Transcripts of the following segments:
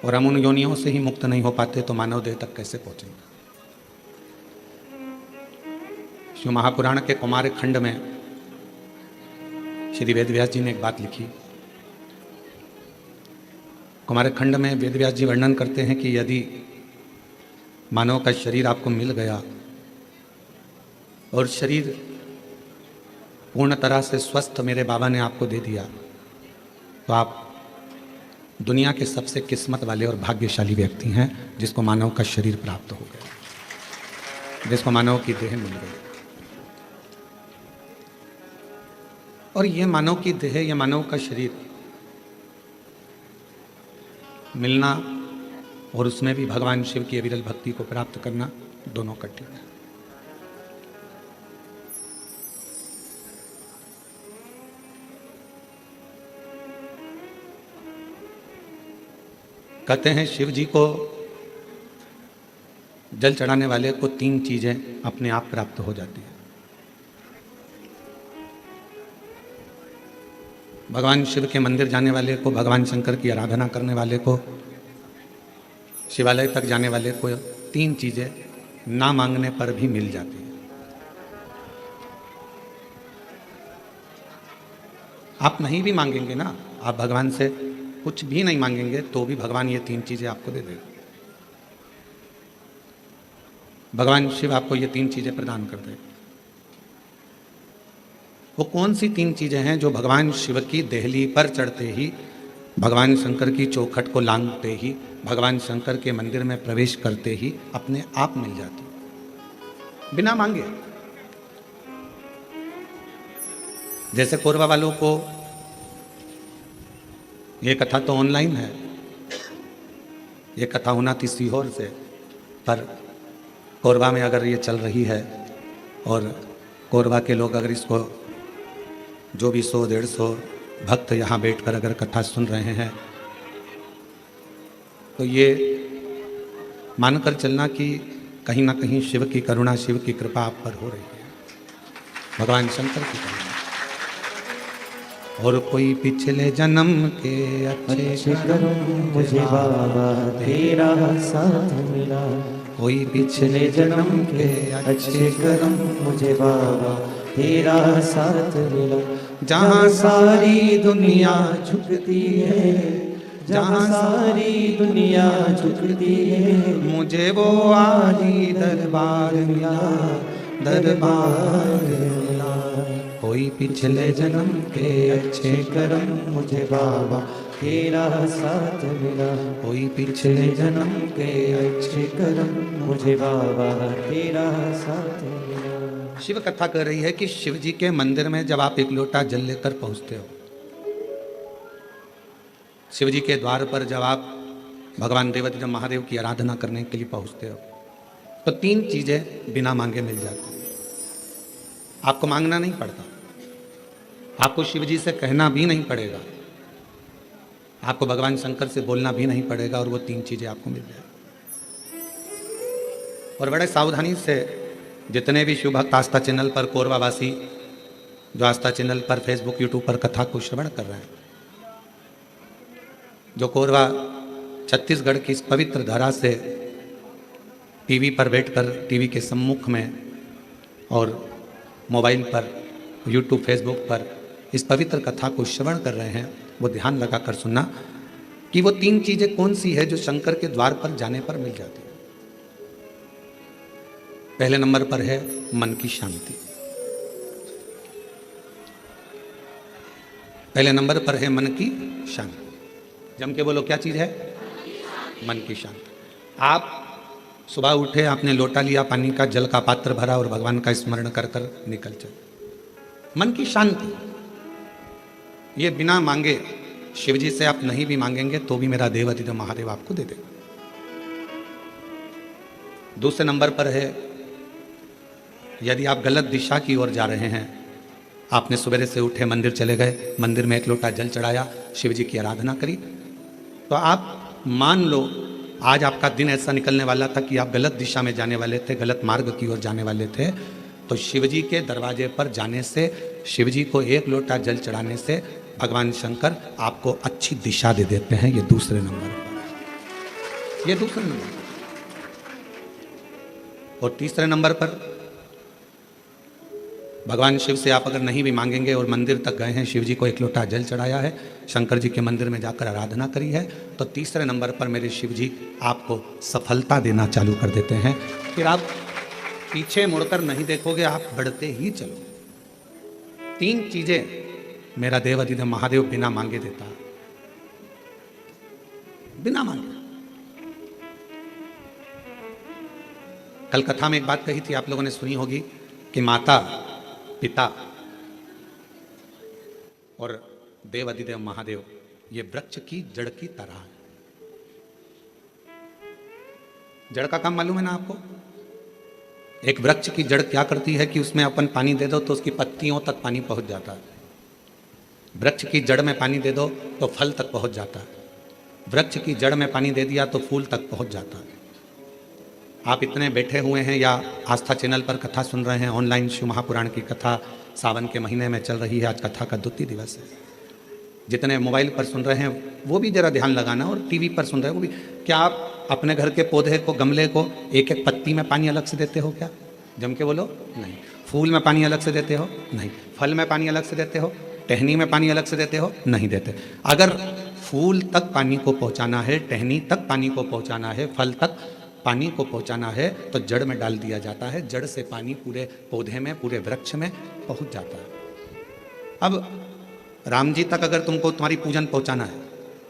और हम उन योनियों से ही मुक्त नहीं हो पाते तो मानव देह तक कैसे पहुंचेंगे। शिव महापुराण के कुमार खंड में श्री वेदव्यास जी ने एक बात लिखी। कुमार खंड में वेदव्यास जी वर्णन करते हैं कि यदि मानव का शरीर आपको मिल गया और शरीर पूर्ण तरह से स्वस्थ मेरे बाबा ने आपको दे दिया तो आप दुनिया के सबसे किस्मत वाले और भाग्यशाली व्यक्ति हैं जिसको मानव का शरीर प्राप्त हो गया, जिसको मानव की देह मिल गई। और ये मानव की देह, ये मानव का शरीर मिलना और उसमें भी भगवान शिव की अविरल भक्ति को प्राप्त करना दोनों कठिन है। कहते हैं शिव जी को जल चढ़ाने वाले को 3 चीजें अपने आप प्राप्त हो जाती है। भगवान शिव के मंदिर जाने वाले को, भगवान शंकर की आराधना करने वाले को, शिवालय तक जाने वाले को 3 चीजें ना मांगने पर भी मिल जाती है। आप नहीं भी मांगेंगे ना, आप भगवान से कुछ भी नहीं मांगेंगे तो भी भगवान ये 3 चीजें आपको दे देगा। भगवान शिव आपको ये 3 चीजें प्रदान कर देगा। वो कौन सी 3 चीजें हैं जो भगवान शिव की देहली पर चढ़ते ही, भगवान शंकर की चौखट को लांघते ही, भगवान शंकर के मंदिर में प्रवेश करते ही अपने आप मिल जाती, बिना मांगे। जैसे कोरबा वालों को ये कथा तो ऑनलाइन है, ये कथा होना थी सीहोर से, पर कोरबा में अगर ये चल रही है और कोरबा के लोग अगर इसको जो भी 100-150 भक्त यहाँ बैठकर अगर कथा सुन रहे हैं तो ये मानकर चलना कि कहीं ना कहीं शिव की करुणा, शिव की कृपा आप पर हो रही है, भगवान शंकर की करुणा। और कोई पिछले जन्म के अच्छे कर्म मुझे बाबा तेरा साथ मिला, कोई पिछले जन्म के अच्छे कर्म मुझे बाबा तेरा साथ मिला। जहाँ सारी दुनिया झुकती है, जहाँ सारी दुनिया झुकती है, मुझे वो आली दरबार मिला, दरबार मिला। कोई पिछले जन्म के अच्छे कर्म मुझे बाबा तेरा साथ मिला। कोई पिछले जन्म के अच्छे कर्म मुझे बाबा तेरा साथ मिला। शिव कथा कर रही है कि शिव जी के मंदिर में जब आप एक लोटा जल लेकर पहुंचते हो, शिव जी के द्वार पर जब आप भगवान देवाधिदेव महादेव की आराधना करने के लिए पहुंचते हो तो 3 चीजें बिना मांगे मिल जाती हैं। आपको मांगना नहीं पड़ता, आपको शिव जी से कहना भी नहीं पड़ेगा, आपको भगवान शंकर से बोलना भी नहीं पड़ेगा और वो 3 चीजें आपको मिल जाएगी। और बड़े सावधानी से जितने भी शिव भक्त आस्था चैनल पर, कोरबावासी जो आस्था चैनल पर, फेसबुक, यूट्यूब पर कथा को श्रवण कर रहे हैं, जो कोरबा छत्तीसगढ़ की इस पवित्र धरा से टीवी पर बैठकर, टीवी के सम्मुख में और मोबाइल पर, यूट्यूब, फेसबुक पर इस पवित्र कथा को श्रवण कर रहे हैं, वो ध्यान लगाकर सुनना कि वो 3 चीजें कौन सी है जो शंकर के द्वार पर जाने पर मिल जाती है। पहले नंबर पर है मन की शांति। पहले नंबर पर है मन की शांति। जम के बोलो, क्या चीज है? मन की शांति। आप सुबह उठे, आपने लोटा लिया पानी का, जल का पात्र भरा और भगवान का स्मरण कर कर निकल चले। मन की शांति, ये बिना मांगे, शिव जी से आप नहीं भी मांगेंगे तो भी मेरा देवाधिदेव महादेव आपको दे देगा। दूसरे नंबर पर है, यदि आप गलत दिशा की ओर जा रहे हैं, आपने सवेरे से उठे, मंदिर चले गए, मंदिर में एक लोटा जल चढ़ाया, शिव जी की आराधना करी, तो आप मान लो आज आपका दिन ऐसा निकलने वाला था कि आप गलत दिशा में जाने वाले थे, गलत मार्ग की ओर जाने वाले थे, तो शिव जी के दरवाजे पर जाने से, शिव जी को एक लोटा जल चढ़ाने से भगवान शंकर आपको अच्छी दिशा दे देते हैं। ये दूसरे नंबर पर। ये दूसरे नंबर। और तीसरे नंबर पर भगवान शिव से आप अगर नहीं भी मांगेंगे और मंदिर तक गए हैं, शिव जी को एक लोटा जल चढ़ाया है, शंकर जी के मंदिर में जाकर आराधना करी है, तो तीसरे नंबर पर मेरे शिव जी आपको सफलता देना चालू कर देते हैं। फिर आप पीछे मुड़कर नहीं देखोगे, आप बढ़ते ही चलो। 3 चीजें मेरा देव अधिदेव महादेव बिना मांगे देता है, बिना मांगे। कल कथा में एक बात कही थी, आप लोगों ने सुनी होगी कि माता, पिता और देव अधिदेव महादेव ये वृक्ष की जड़ की तरह है। जड़ का काम मालूम है ना आपको? एक वृक्ष की जड़ क्या करती है कि उसमें अपन पानी दे दो तो उसकी पत्तियों तक पानी पहुंच जाता है। वृक्ष की जड़ में पानी दे दो तो फल तक पहुंच जाता है। वृक्ष की जड़ में पानी दे दिया तो फूल तक पहुंच जाता है। आप इतने बैठे हुए हैं या आस्था चैनल पर कथा सुन रहे हैं, ऑनलाइन शिव महापुराण की कथा सावन के महीने में चल रही है, आज कथा का द्वितीय दिवस है। जितने मोबाइल पर सुन रहे हैं वो भी जरा ध्यान लगाना, और टीवी पर सुन रहे हैं वो भी। क्या आप अपने घर के पौधे को, गमले को एक एक पत्ती में पानी अलग से देते हो? क्या जम के बोलो? नहीं। फूल में पानी अलग से देते हो? नहीं। फल में पानी अलग से देते हो? टहनी में पानी अलग से देते हो? नहीं देते। अगर फूल तक पानी को पहुंचाना है, टहनी तक पानी को पहुंचाना है, फल तक पानी को पहुंचाना है, तो जड़ में डाल दिया जाता है। जड़ से पानी पूरे पौधे में, पूरे वृक्ष में पहुंच जाता है। अब राम जी तक अगर तुमको तुम्हारी पूजन पहुंचाना है,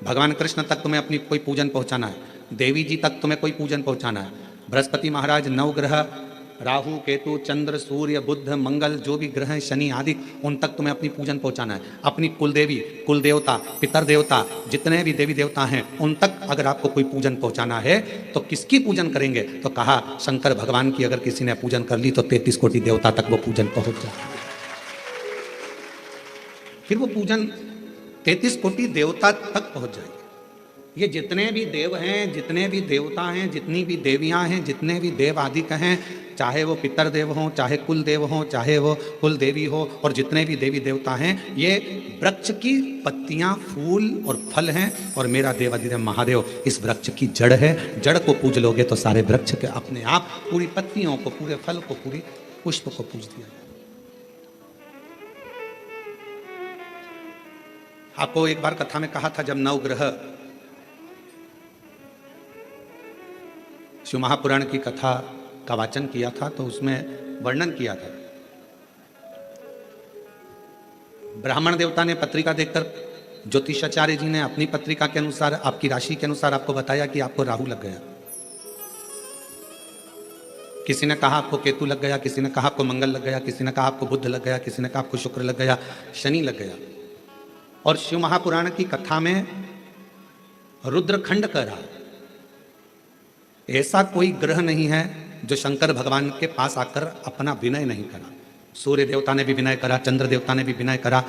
भगवान कृष्ण तक तुम्हें अपनी कोई पूजन पहुंचाना है, देवी जी तक तुम्हें कोई पूजन पहुंचाना है, बृहस्पति महाराज, नवग्रह, राहु, केतु, चंद्र, सूर्य, बुध, मंगल, जो भी ग्रह हैं, शनि आदि, उन तक तुम्हें अपनी पूजन पहुंचाना है। अपनी कुलदेवी, कुल देवता, पितर देवता, जितने भी देवी देवता हैं, उन तक अगर आपको कोई पूजन पहुंचाना है तो किसकी पूजन करेंगे? तो कहा शंकर भगवान की अगर किसी ने पूजन कर ली तो 33 कोटि देवता तक वो पूजन पहुंच जाए। फिर वो पूजन 33 कोटि देवता तक पहुंच जाएगी। ये जितने भी देव हैं, जितने भी देवता हैं, जितनी भी देवियां हैं, जितने भी देव आदि हैं, चाहे वो पितर देव हों, चाहे कुल देव हों, चाहे वो कुल देवी हो, और जितने भी देवी देवता हैं, ये वृक्ष की पत्तियां, फूल और फल हैं। और मेरा देव अधिदेव महादेव इस वृक्ष की जड़ है। जड़ को पूज लोगे तो सारे वृक्ष के अपने आप पूरी पत्तियों को, पूरे फल को, पूरी पुष्प को पूज दिया। आपको एक बार कथा में कहा था, जब नवग्रह शिव महापुराण की कथा का वाचन किया था तो उसमें वर्णन किया था, ब्राह्मण देवता ने पत्रिका देखकर ज्योतिषाचार्य जी ने अपनी पत्रिका के अनुसार, आपकी राशि के अनुसार आपको बताया कि आपको राहु लग गया। किसी ने कहा आपको केतु लग गया, किसी ने कहा आपको मंगल लग गया, किसी ने कहा आपको बुध लग गया, किसी ने कहा आपको शुक्र लग गया, शनि लग गया। और शिव महापुराण की कथा में रुद्रखंड कह रहा, ऐसा कोई ग्रह नहीं है जो शंकर भगवान के पास आकर अपना विनय नहीं करा। सूर्य देवता ने भी विनय करा, चंद्र देवता ने भी विनय करा,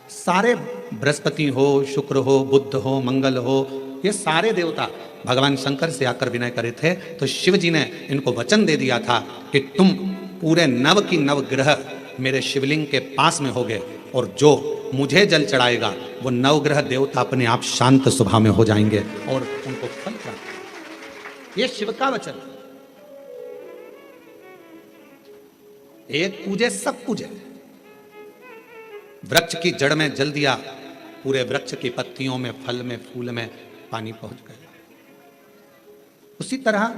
सारे बृहस्पति हो, शुक्र हो, बुध हो, मंगल हो, ये सारे देवता भगवान शंकर से आकर विनय करे थे। तो शिव जी ने इनको वचन दे दिया था कि तुम पूरे नव की नव ग्रह मेरे शिवलिंग के पास में होगे, और जो मुझे जल चढ़ाएगा वो नवग्रह देवता अपने आप शांत स्वभाव में हो जाएंगे और उनको फल प्राप्त। ये शिव का वचन। एक पूजे सब पूजे। वृक्ष की जड़ में जल दिया, पूरे वृक्ष की पत्तियों में, फल में, फूल में पानी पहुंच गया। उसी तरह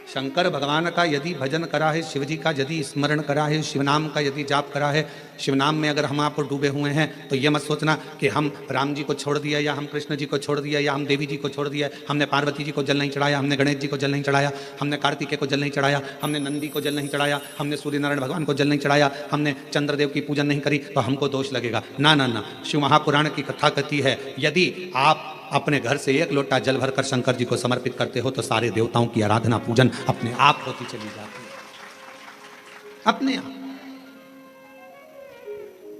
शंकर भगवान का यदि भजन करा है, शिव जी का यदि स्मरण करा है, शिवनाम का यदि जाप करा है, शिवनाम में अगर हम आप डूबे हुए हैं तो ये मत सोचना कि हम राम जी को छोड़ दिया, या हम कृष्ण जी को छोड़ दिया, या हम देवी जी को छोड़ दिया, हमने पार्वती जी को जल नहीं चढ़ाया, हमने गणेश जी को जल नहीं चढ़ाया, हमने कार्तिकेय को जल नहीं चढ़ाया, हमने नंदी को जल नहीं चढ़ाया, हमने सूर्य नारायण भगवान को जल नहीं चढ़ाया, हमने चंद्रदेव की पूजन नहीं करी तो हमको दोष लगेगा। ना ना ना, शिव महापुराण की कथा कहती है यदि आप अपने घर से एक लोटा जल भरकर शंकर जी को समर्पित करते हो तो सारे देवताओं की आराधना पूजन अपने आप होती चली जाती है, अपने आप।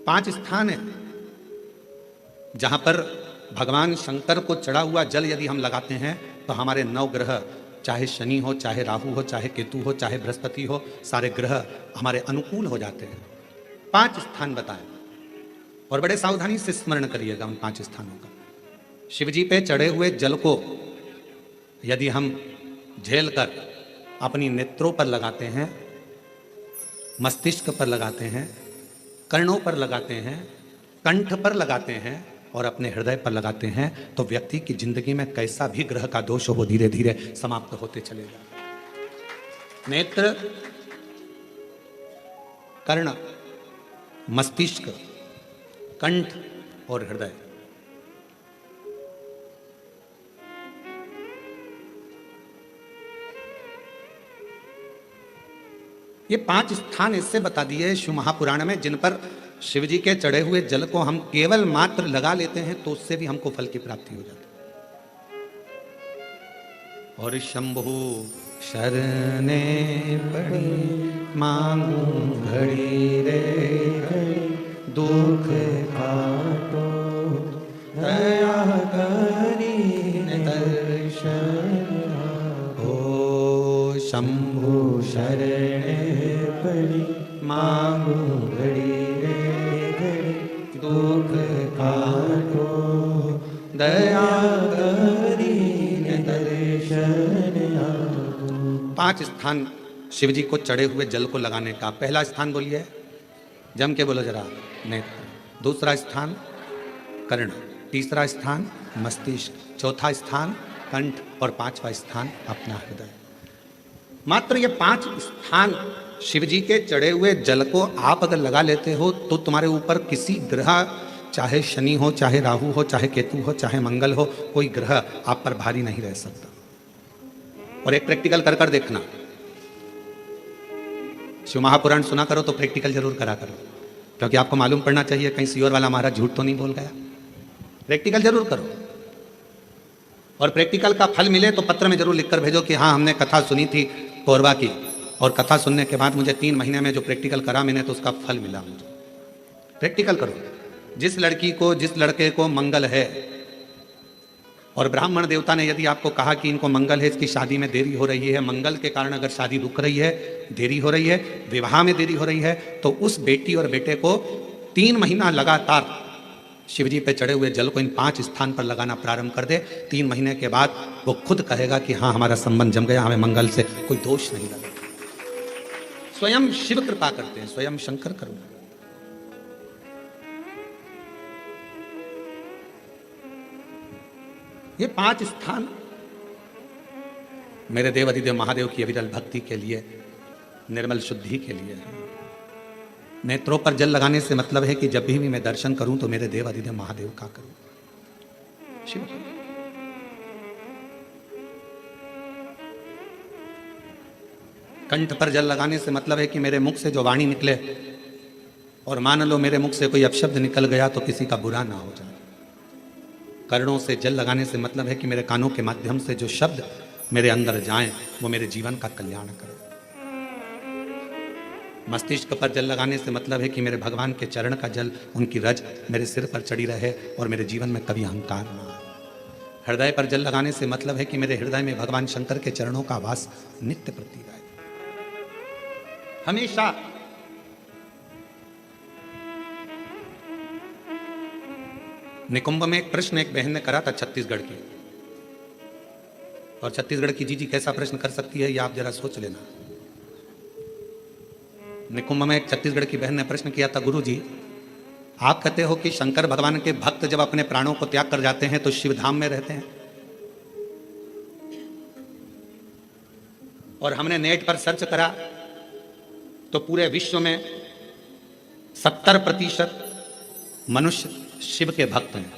5 स्थान है जहां पर भगवान शंकर को चढ़ा हुआ जल यदि हम लगाते हैं तो हमारे 9 ग्रह, चाहे शनि हो, चाहे राहु हो, चाहे केतु हो, चाहे बृहस्पति हो, सारे ग्रह हमारे अनुकूल हो जाते हैं। 5 स्थान बताए और बड़े सावधानी से स्मरण करिएगा उन 5 स्थानों का। शिव जी पे चढ़े हुए जल को यदि हम झेल कर अपनी नेत्रों पर लगाते हैं, मस्तिष्क पर लगाते हैं, कर्णों पर लगाते हैं, कंठ पर लगाते हैं और अपने हृदय पर लगाते हैं, तो व्यक्ति की जिंदगी में कैसा भी ग्रह का दोष हो वो धीरे धीरे समाप्त होते चलेगा। नेत्र, कर्ण, मस्तिष्क, कंठ और हृदय, ये 5 स्थान इससे बता दिए शिव महापुराण में, जिन पर शिव जी के चढ़े हुए जल को हम केवल मात्र लगा लेते हैं तो उससे भी हमको फल की प्राप्ति हो जाती है। और शंभु शरणे पड़ी मांगू घड़ी रे घड़ी, दुख काटो दया करी दर्शन हो। शंभु शरणे पड़ी मांगू घड़ी रे घड़ी, दुख काटो दया करी दर्शन आओ। 5 स्थान शिव जी को चढ़े हुए जल को लगाने का। पहला स्थान बोलिए, जम के बोलो जरा, नेत्र। दूसरा स्थान कर्ण, तीसरा स्थान मस्तिष्क, चौथा स्थान कंठ और 5वां स्थान अपना हृदय। मात्र ये 5 स्थान शिव जी के चढ़े हुए जल को आप अगर लगा लेते हो तो तुम्हारे ऊपर किसी ग्रह, चाहे शनि हो, चाहे राहु हो, चाहे केतु हो, चाहे मंगल हो, कोई ग्रह आप पर भारी नहीं रह सकता। और एक प्रैक्टिकल कर कर देखना, शिव महापुराण सुना करो तो प्रैक्टिकल जरूर करा करो, क्योंकि आपको मालूम पड़ना चाहिए कहीं सीओर वाला महाराज झूठ तो नहीं बोल गया। प्रैक्टिकल जरूर करो और प्रैक्टिकल का फल मिले तो पत्र में जरूर लिखकर भेजो कि हाँ हमने कथा सुनी थी कोरबा की, और कथा सुनने के बाद मुझे 3 महीने में जो प्रैक्टिकल करा मैंने तो उसका फल मिला मुझे। प्रैक्टिकल करो। जिस लड़की को, जिस लड़के को मंगल है और ब्राह्मण देवता ने यदि आपको कहा कि इनको मंगल है, इसकी शादी में देरी हो रही है, मंगल के कारण अगर शादी रुक रही है, देरी हो रही है, विवाह में देरी हो रही है, तो उस बेटी और बेटे को 3 महीना लगातार शिवजी पे चढ़े हुए जल को इन 5 स्थान पर लगाना प्रारंभ कर दे। 3 महीने के बाद वो खुद कहेगा कि हाँ हमारा संबंध जम गया, हमें मंगल से कोई दोष नहीं लगा। स्वयं शिव कृपा करते हैं, स्वयं शंकर करुणा। ये 5 स्थान मेरे देव अधिदेव महादेव की अविरल भक्ति के लिए, निर्मल शुद्धि के लिए है। नेत्रों पर जल लगाने से मतलब है कि जब भी मैं दर्शन करूं तो मेरे देव अधिदेव महादेव का करूं, शिव। कंठ पर जल लगाने से मतलब है कि मेरे मुख से जो वाणी निकले, और मान लो मेरे मुख से कोई अपशब्द निकल गया तो किसी का बुरा ना हो जाए। कर्णों से जल लगाने से मतलब है कि मेरे कानों के माध्यम से जो शब्द मेरे अंदर जाएं वो मेरे जीवन का कल्याण करें। मस्तिष्क पर जल लगाने से मतलब है कि मेरे भगवान के चरण का जल, उनकी रज मेरे सिर पर चढ़ी रहे और मेरे जीवन में कभी अहंकार ना आए। हृदय पर जल लगाने से मतलब है कि मेरे हृदय में भगवान शंकर के चरणों का वास नित्य प्रतीत रहे हमेशा। निकुंभ में एक प्रश्न एक बहन ने करा था छत्तीसगढ़ की, और छत्तीसगढ़ की जीजी कैसा प्रश्न कर सकती है ये आप जरा सोच लेना। निकुंभ में एक छत्तीसगढ़ की बहन ने प्रश्न किया था, गुरु जी आप कहते हो कि शंकर भगवान के भक्त जब अपने प्राणों को त्याग कर जाते हैं तो शिव धाम में रहते हैं, और हमने नेट पर सर्च करा तो पूरे विश्व में 70% मनुष्य शिव के भक्त हैं,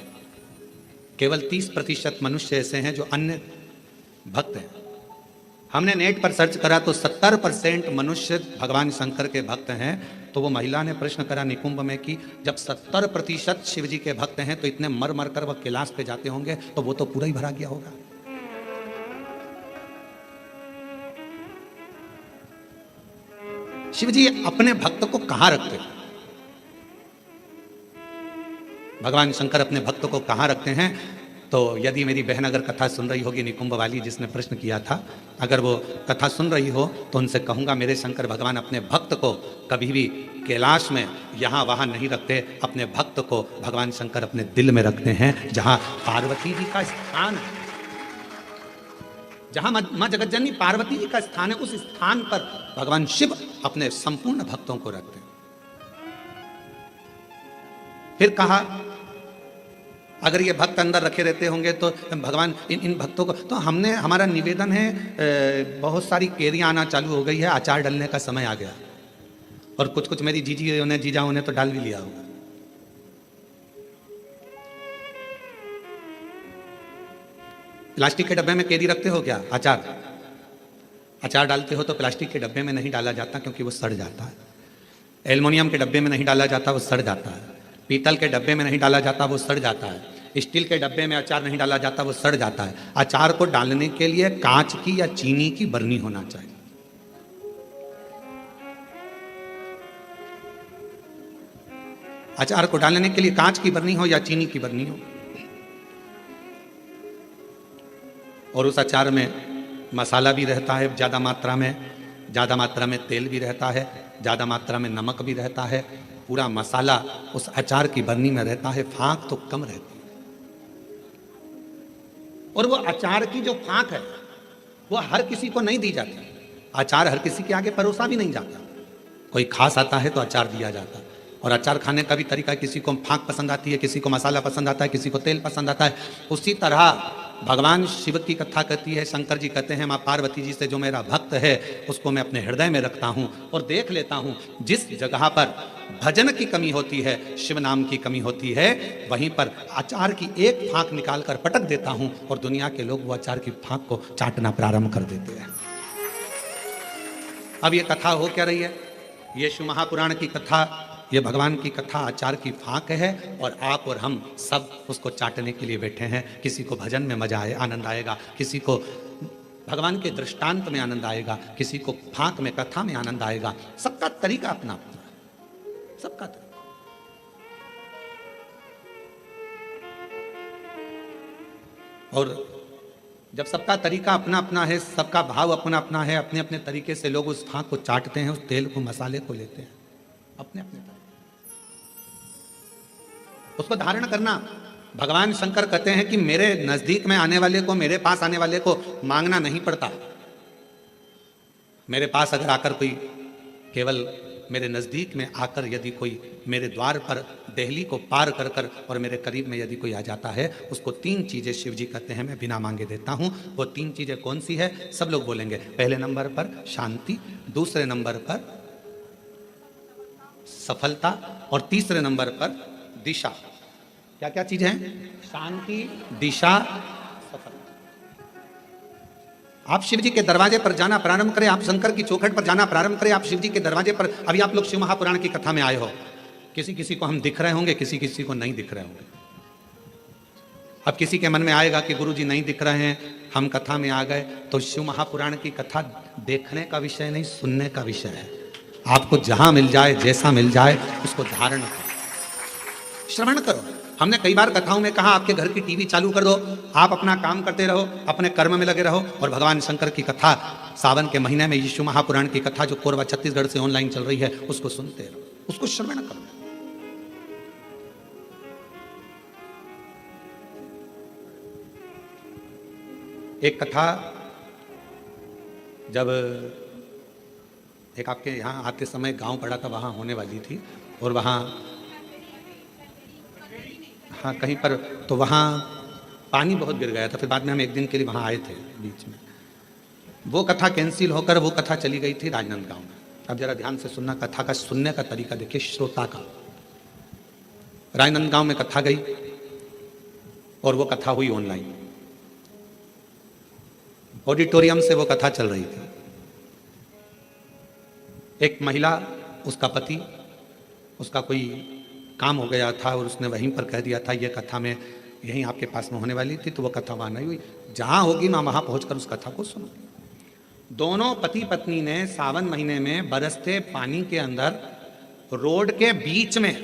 केवल 30% मनुष्य ऐसे हैं जो अन्य भक्त हैं। हमने नेट पर सर्च करा तो 70% मनुष्य भगवान शंकर के भक्त हैं। तो वो महिला ने प्रश्न करा निकुंभ में कि जब 70% शिव जी के भक्त हैं तो इतने मर मर कर वह कैलाश पे जाते होंगे तो वो तो पूरा ही भरा गया होगा। शिव जी अपने भक्त को कहां रखते हैं? भगवान शंकर अपने भक्त को कहां रखते हैं? तो यदि मेरी बहन अगर कथा सुन रही होगी, निकुंभ वाली जिसने प्रश्न किया था, अगर वो कथा सुन रही हो तो उनसे कहूंगा मेरे शंकर भगवान अपने भक्त को कभी भी कैलाश में यहाँ वहाँ नहीं रखते। अपने भक्त को भगवान शंकर अपने दिल में रखते हैं, जहाँ पार्वती जी का स्थान है। जहां मां जगतजननी पार्वती जी का स्थान है, उस स्थान पर भगवान शिव अपने संपूर्ण भक्तों को रखते हैं। फिर कहा अगर ये भक्त अंदर रखे रहते होंगे तो भगवान इन भक्तों को, तो हमारा निवेदन है, बहुत सारी केरियां आना चालू हो गई है, अचार डालने का समय आ गया, और कुछ कुछ मेरी जीजाओं ने तो डाल भी लिया होगा। प्लास्टिक के डब्बे में केरी रखते हो क्या? अचार डालते हो तो प्लास्टिक के डब्बे में नहीं डाला जाता, क्योंकि वो सड़ जाता है। एल्युमिनियम के डब्बे में नहीं डाला जाता, वो सड़ जाता है। पीतल के डब्बे में नहीं डाला जाता, वो सड़ जाता है। स्टील के डब्बे में अचार नहीं डाला जाता, वो सड़ जाता है। अचार को डालने के लिए कांच की या चीनी की बरनी होना चाहिए। अचार को डालने के लिए कांच की बरनी हो या चीनी की बरनी हो, और उस अचार में मसाला भी रहता है ज़्यादा मात्रा में तेल भी रहता है, ज़्यादा मात्रा में नमक भी रहता है। पूरा मसाला उस अचार की बरनी में रहता है, फाँक तो कम रहती है। और वो अचार की जो फाँक है वो हर किसी को नहीं दी जाती। अचार हर किसी के आगे परोसा भी नहीं जाता। कोई खास आता है तो अचार दिया जाता है। और अचार खाने का भी तरीका, किसी को फाँक पसंद आती है, किसी को मसाला पसंद आता है, किसी को तेल पसंद आता है। उसी तरह भगवान शिव की कथा कहती है, शंकर जी कहते हैं माँ पार्वती जी से जो मेरा भक्त है उसको मैं अपने हृदय में रखता हूँ और देख लेता हूँ। जिस जगह पर भजन की कमी होती है, शिव नाम की कमी होती है, वहीं पर अचार की एक फाँक निकाल कर पटक देता हूँ और दुनिया के लोग वो अचार की फाँक को चाटना प्रारंभ कर देते हैं। अब ये कथा हो क्या रही है? ये शिव महापुराण की कथा, ये भगवान की कथा अचार की फाँक है, और आप और हम सब उसको चाटने के लिए बैठे हैं। किसी को भजन में मजा आनंद आएगा, किसी को भगवान के दृष्टांत में आनंद आएगा, किसी को फाँक में, कथा में आनंद आएगा। सबका तरीका अपना अपना है, सबका तरीका। और जब सबका तरीका अपना अपना है, सबका भाव अपना अपना है, अपने अपने तरीके से लोग उस फाँक को चाटते हैं, उस तेल को, मसाले को लेते हैं अपने अपने तरीके। उसको धारण करना, भगवान शंकर कहते हैं कि मेरे नजदीक में आने वाले को, मेरे पास आने वाले को मांगना नहीं पड़ता। मेरे पास अगर आकर कोई, केवल मेरे नजदीक में आकर यदि कोई मेरे द्वार पर देहली को पार कर कर और मेरे करीब में यदि कोई आ जाता है, उसको 3 चीजें शिव जी कहते हैं मैं बिना मांगे देता हूं। वो 3 चीजें कौन सी है? सब लोग बोलेंगे। पहले नंबर पर शांति, दूसरे नंबर पर सफलता, और तीसरे नंबर पर दिशा। क्या क्या चीज है? शांति, दिशा, सफलता। आप शिव जी के दरवाजे पर जाना प्रारंभ करें, आप शंकर की चौखट पर जाना प्रारंभ करें, आप शिव जी के दरवाजे पर। अभी आप लोग शिव महापुराण की कथा में आए हो, किसी किसी को हम दिख रहे होंगे, किसी किसी को नहीं दिख रहे होंगे। अब किसी के मन में आएगा कि गुरु जी नहीं दिख रहे हैं, हम कथा में आ गए, तो शिव महापुराण की कथा देखने का विषय नहीं, सुनने का विषय है। आपको जहां मिल जाए, जैसा मिल जाए, उसको धारण करो, श्रवण करो। हमने कई बार कथाओं में कहा आपके घर की टीवी चालू कर दो, आप अपना काम करते रहो, अपने कर्म में लगे रहो, और भगवान शंकर की कथा सावन के महीने में शिव महापुराण की कथा जो कोरबा छत्तीसगढ़ से ऑनलाइन चल रही है, उसको सुनते रहो, उसको श्रवण करो। एक कथा जब एक आपके यहाँ आते समय गांव पड़ा था, वहाँ होने वाली थी, और वहाँ हाँ कहीं पर, तो वहाँ पानी बहुत गिर गया था। फिर बाद में हम एक दिन के लिए वहाँ आए थे बीच में। वो कथा कैंसिल होकर वो कथा चली गई थी राजनांदगांव में। अब जरा ध्यान से सुनना, कथा का सुनने का तरीका देखिए श्रोता का। राजनांदगांव में कथा गई और वो कथा हुई ऑनलाइन, ऑडिटोरियम से वो कथा चल रही थी। एक महिला, उसका पति, उसका कोई काम हो गया था और उसने वहीं पर कह दिया था ये कथा में यहीं आपके पास में होने वाली थी, तो वो कथा वहाँ नहीं हुई। जहाँ होगी मैं वहाँ पहुँचकर उस कथा को सुनो। दोनों पति पत्नी ने सावन महीने में बरसते पानी के अंदर रोड के बीच में,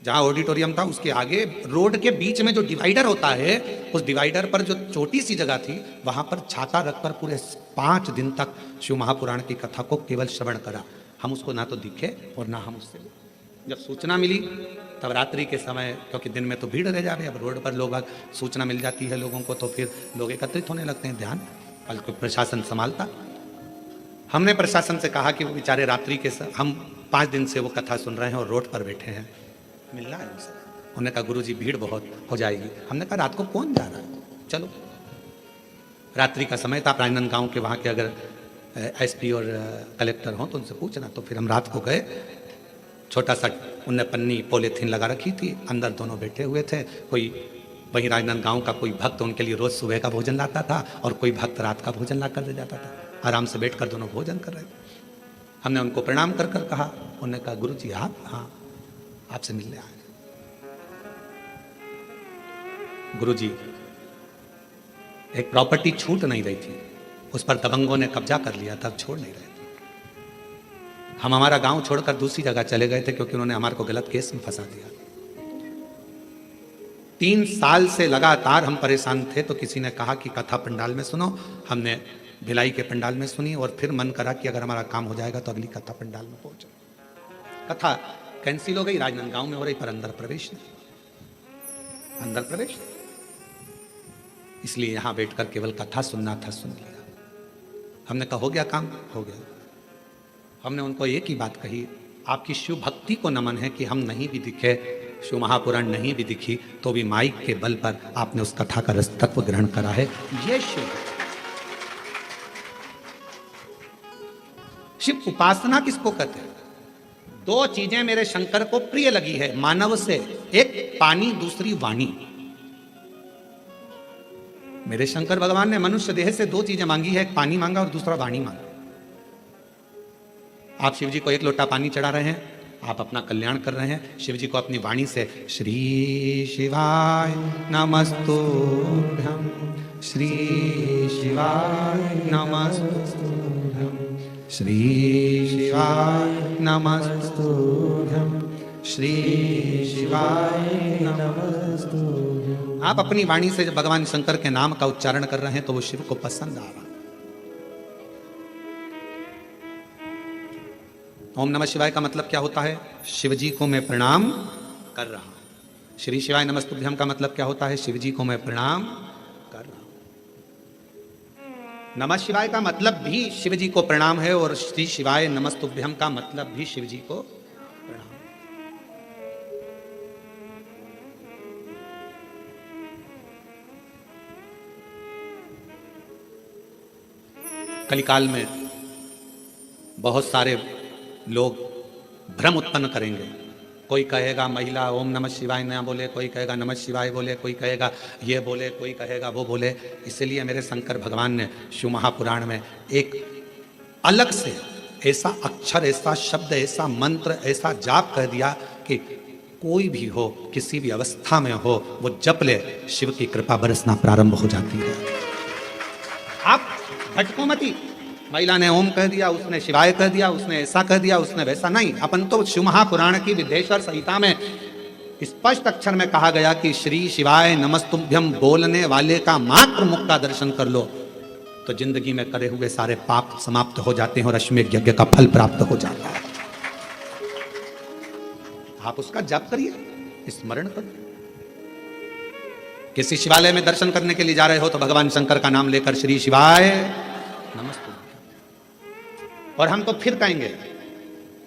जहाँ ऑडिटोरियम था उसके आगे रोड के बीच में जो डिवाइडर होता है, उस डिवाइडर पर जो छोटी सी जगह थी, वहाँ पर छाता रखकर पूरे 5 दिन तक शिव महापुराण की कथा को केवल श्रवण करा। हम उसको ना तो दिखे और ना हम उससे, जब सूचना मिली तब रात्रि के समय, क्योंकि दिन में तो भीड़ रह जाए, अब रोड पर लोग सूचना मिल जाती है लोगों को, तो फिर लोग एकत्रित होने लगते हैं ध्यान। बल्कि प्रशासन संभालता। हमने प्रशासन से कहा कि वो बेचारे रात्रि के हम 5 दिन से वो कथा सुन रहे हैं और रोड पर बैठे हैं, मिलना है उनसे। उन्होंने कहा गुरुजी भीड़ बहुत हो जाएगी। हमने कहा रात को कौन जा रहा है, चलो। रात्रि का समय था, राजनांदगांव के वहाँ के अगर एसपी और कलेक्टर हों तो उनसे पूछना। तो फिर हम रात को गए, छोटा सा उनने पन्नी पॉलीथीन लगा रखी थी, अंदर दोनों बैठे हुए थे। कोई वहीं राजनांदगांव का कोई भक्त उनके लिए रोज सुबह का भोजन लाता था और कोई भक्त रात का भोजन ला कर दे जाता था। आराम से बैठकर दोनों भोजन कर रहे थे। हमने उनको प्रणाम कर कर कहा। उन्होंने कहा गुरुजी आप? हाँ, आपसे मिलने आए। गुरुजी एक प्रॉपर्टी छूट नहीं रही थी, उस पर दबंगों ने कब्जा कर लिया था, छोड़ नहीं रहे थे। हम हमारा गांव छोड़कर दूसरी जगह चले गए थे क्योंकि उन्होंने हमारे को गलत केस में फंसा दिया। 3 साल से लगातार हम परेशान थे। तो किसी ने कहा कि कथा पंडाल में सुनो। हमने भिलाई के पंडाल में सुनी और फिर मन करा कि अगर हमारा काम हो जाएगा तो अगली कथा पंडाल में पहुंचो। कथा कैंसिल हो गई, राजनांदगांव में हो रही, पर अंदर प्रवेश नहीं, अंदर प्रवेश नहीं। इसलिए यहां बैठकर केवल कथा सुनना था, सुन लिया। हमने कहा हो गया काम, हो गया। हमने उनको एक ही बात कही, आपकी शिव भक्ति को नमन है कि हम नहीं भी दिखे, शिव महापुराण नहीं भी दिखी, तो भी माइक के बल पर आपने उस कथा का रस तत्व ग्रहण करा है। ये शिव उपासना किसको कहते हैं? 2 चीजें मेरे शंकर को प्रिय लगी है मानव से, एक पानी, दूसरी वाणी। मेरे शंकर भगवान ने मनुष्य देह से 2 चीजें मांगी है, एक पानी मांगा और दूसरा वाणी मांगा। आप शिव जी को 1 लोटा पानी चढ़ा रहे हैं, आप अपना कल्याण कर रहे हैं। शिव जी को अपनी वाणी से श्री शिवाय नमस्तुभ्यं, श्री शिवाय नमस्तुभ्यं, श्री शिवाय नमस्तुभ्यं, श्री शिवाय नमस्तुभ्यं। आप अपनी वाणी से जब भगवान शंकर के नाम का उच्चारण कर रहे हैं तो वो शिव को पसंद आ रहा है। ओम नमः शिवाय का मतलब क्या होता है? शिव जी को मैं प्रणाम कर रहा हूं। श्री शिवाय नमस्तुभ्यम का मतलब क्या होता है? शिव जी को मैं प्रणाम कर रहा हूं। नमः शिवाय का मतलब भी शिव जी को प्रणाम है और श्री शिवाय नमस्तुभ्यम का मतलब भी शिव जी को प्रणाम। कलिकाल में बहुत सारे लोग भ्रम उत्पन्न करेंगे। कोई कहेगा महिला ओम नमः शिवाय न बोले, कोई कहेगा नमः शिवाय बोले, कोई कहेगा ये बोले, कोई कहेगा वो बोले। इसलिए मेरे शंकर भगवान ने शिव महापुराण में एक अलग से ऐसा अक्षर, ऐसा शब्द, ऐसा मंत्र, ऐसा जाप कह दिया कि कोई भी हो, किसी भी अवस्था में हो, वो जप ले, शिव की कृपा बरसना प्रारंभ हो जाती है। आप भटको मती। महिला ने ओम कह दिया, उसने शिवाय कह दिया, उसने ऐसा कह दिया, उसने वैसा नहीं। अपन तो शिव महापुराण की विद्येश्वर संहिता में स्पष्ट अक्षर में कहा गया कि श्री शिवाय नमस्तुभ्यम बोलने वाले का मात्र मुख का दर्शन कर लो तो जिंदगी में करे हुए सारे पाप समाप्त हो जाते हैं और अश्वमेध यज्ञ का फल प्राप्त हो जाता है। आप उसका जप करिए, स्मरण करिए। किसी शिवालय में दर्शन करने के लिए जा रहे हो तो भगवान शंकर का नाम लेकर श्री शिवाय नमस्तुभ्यम। और हम तो फिर कहेंगे,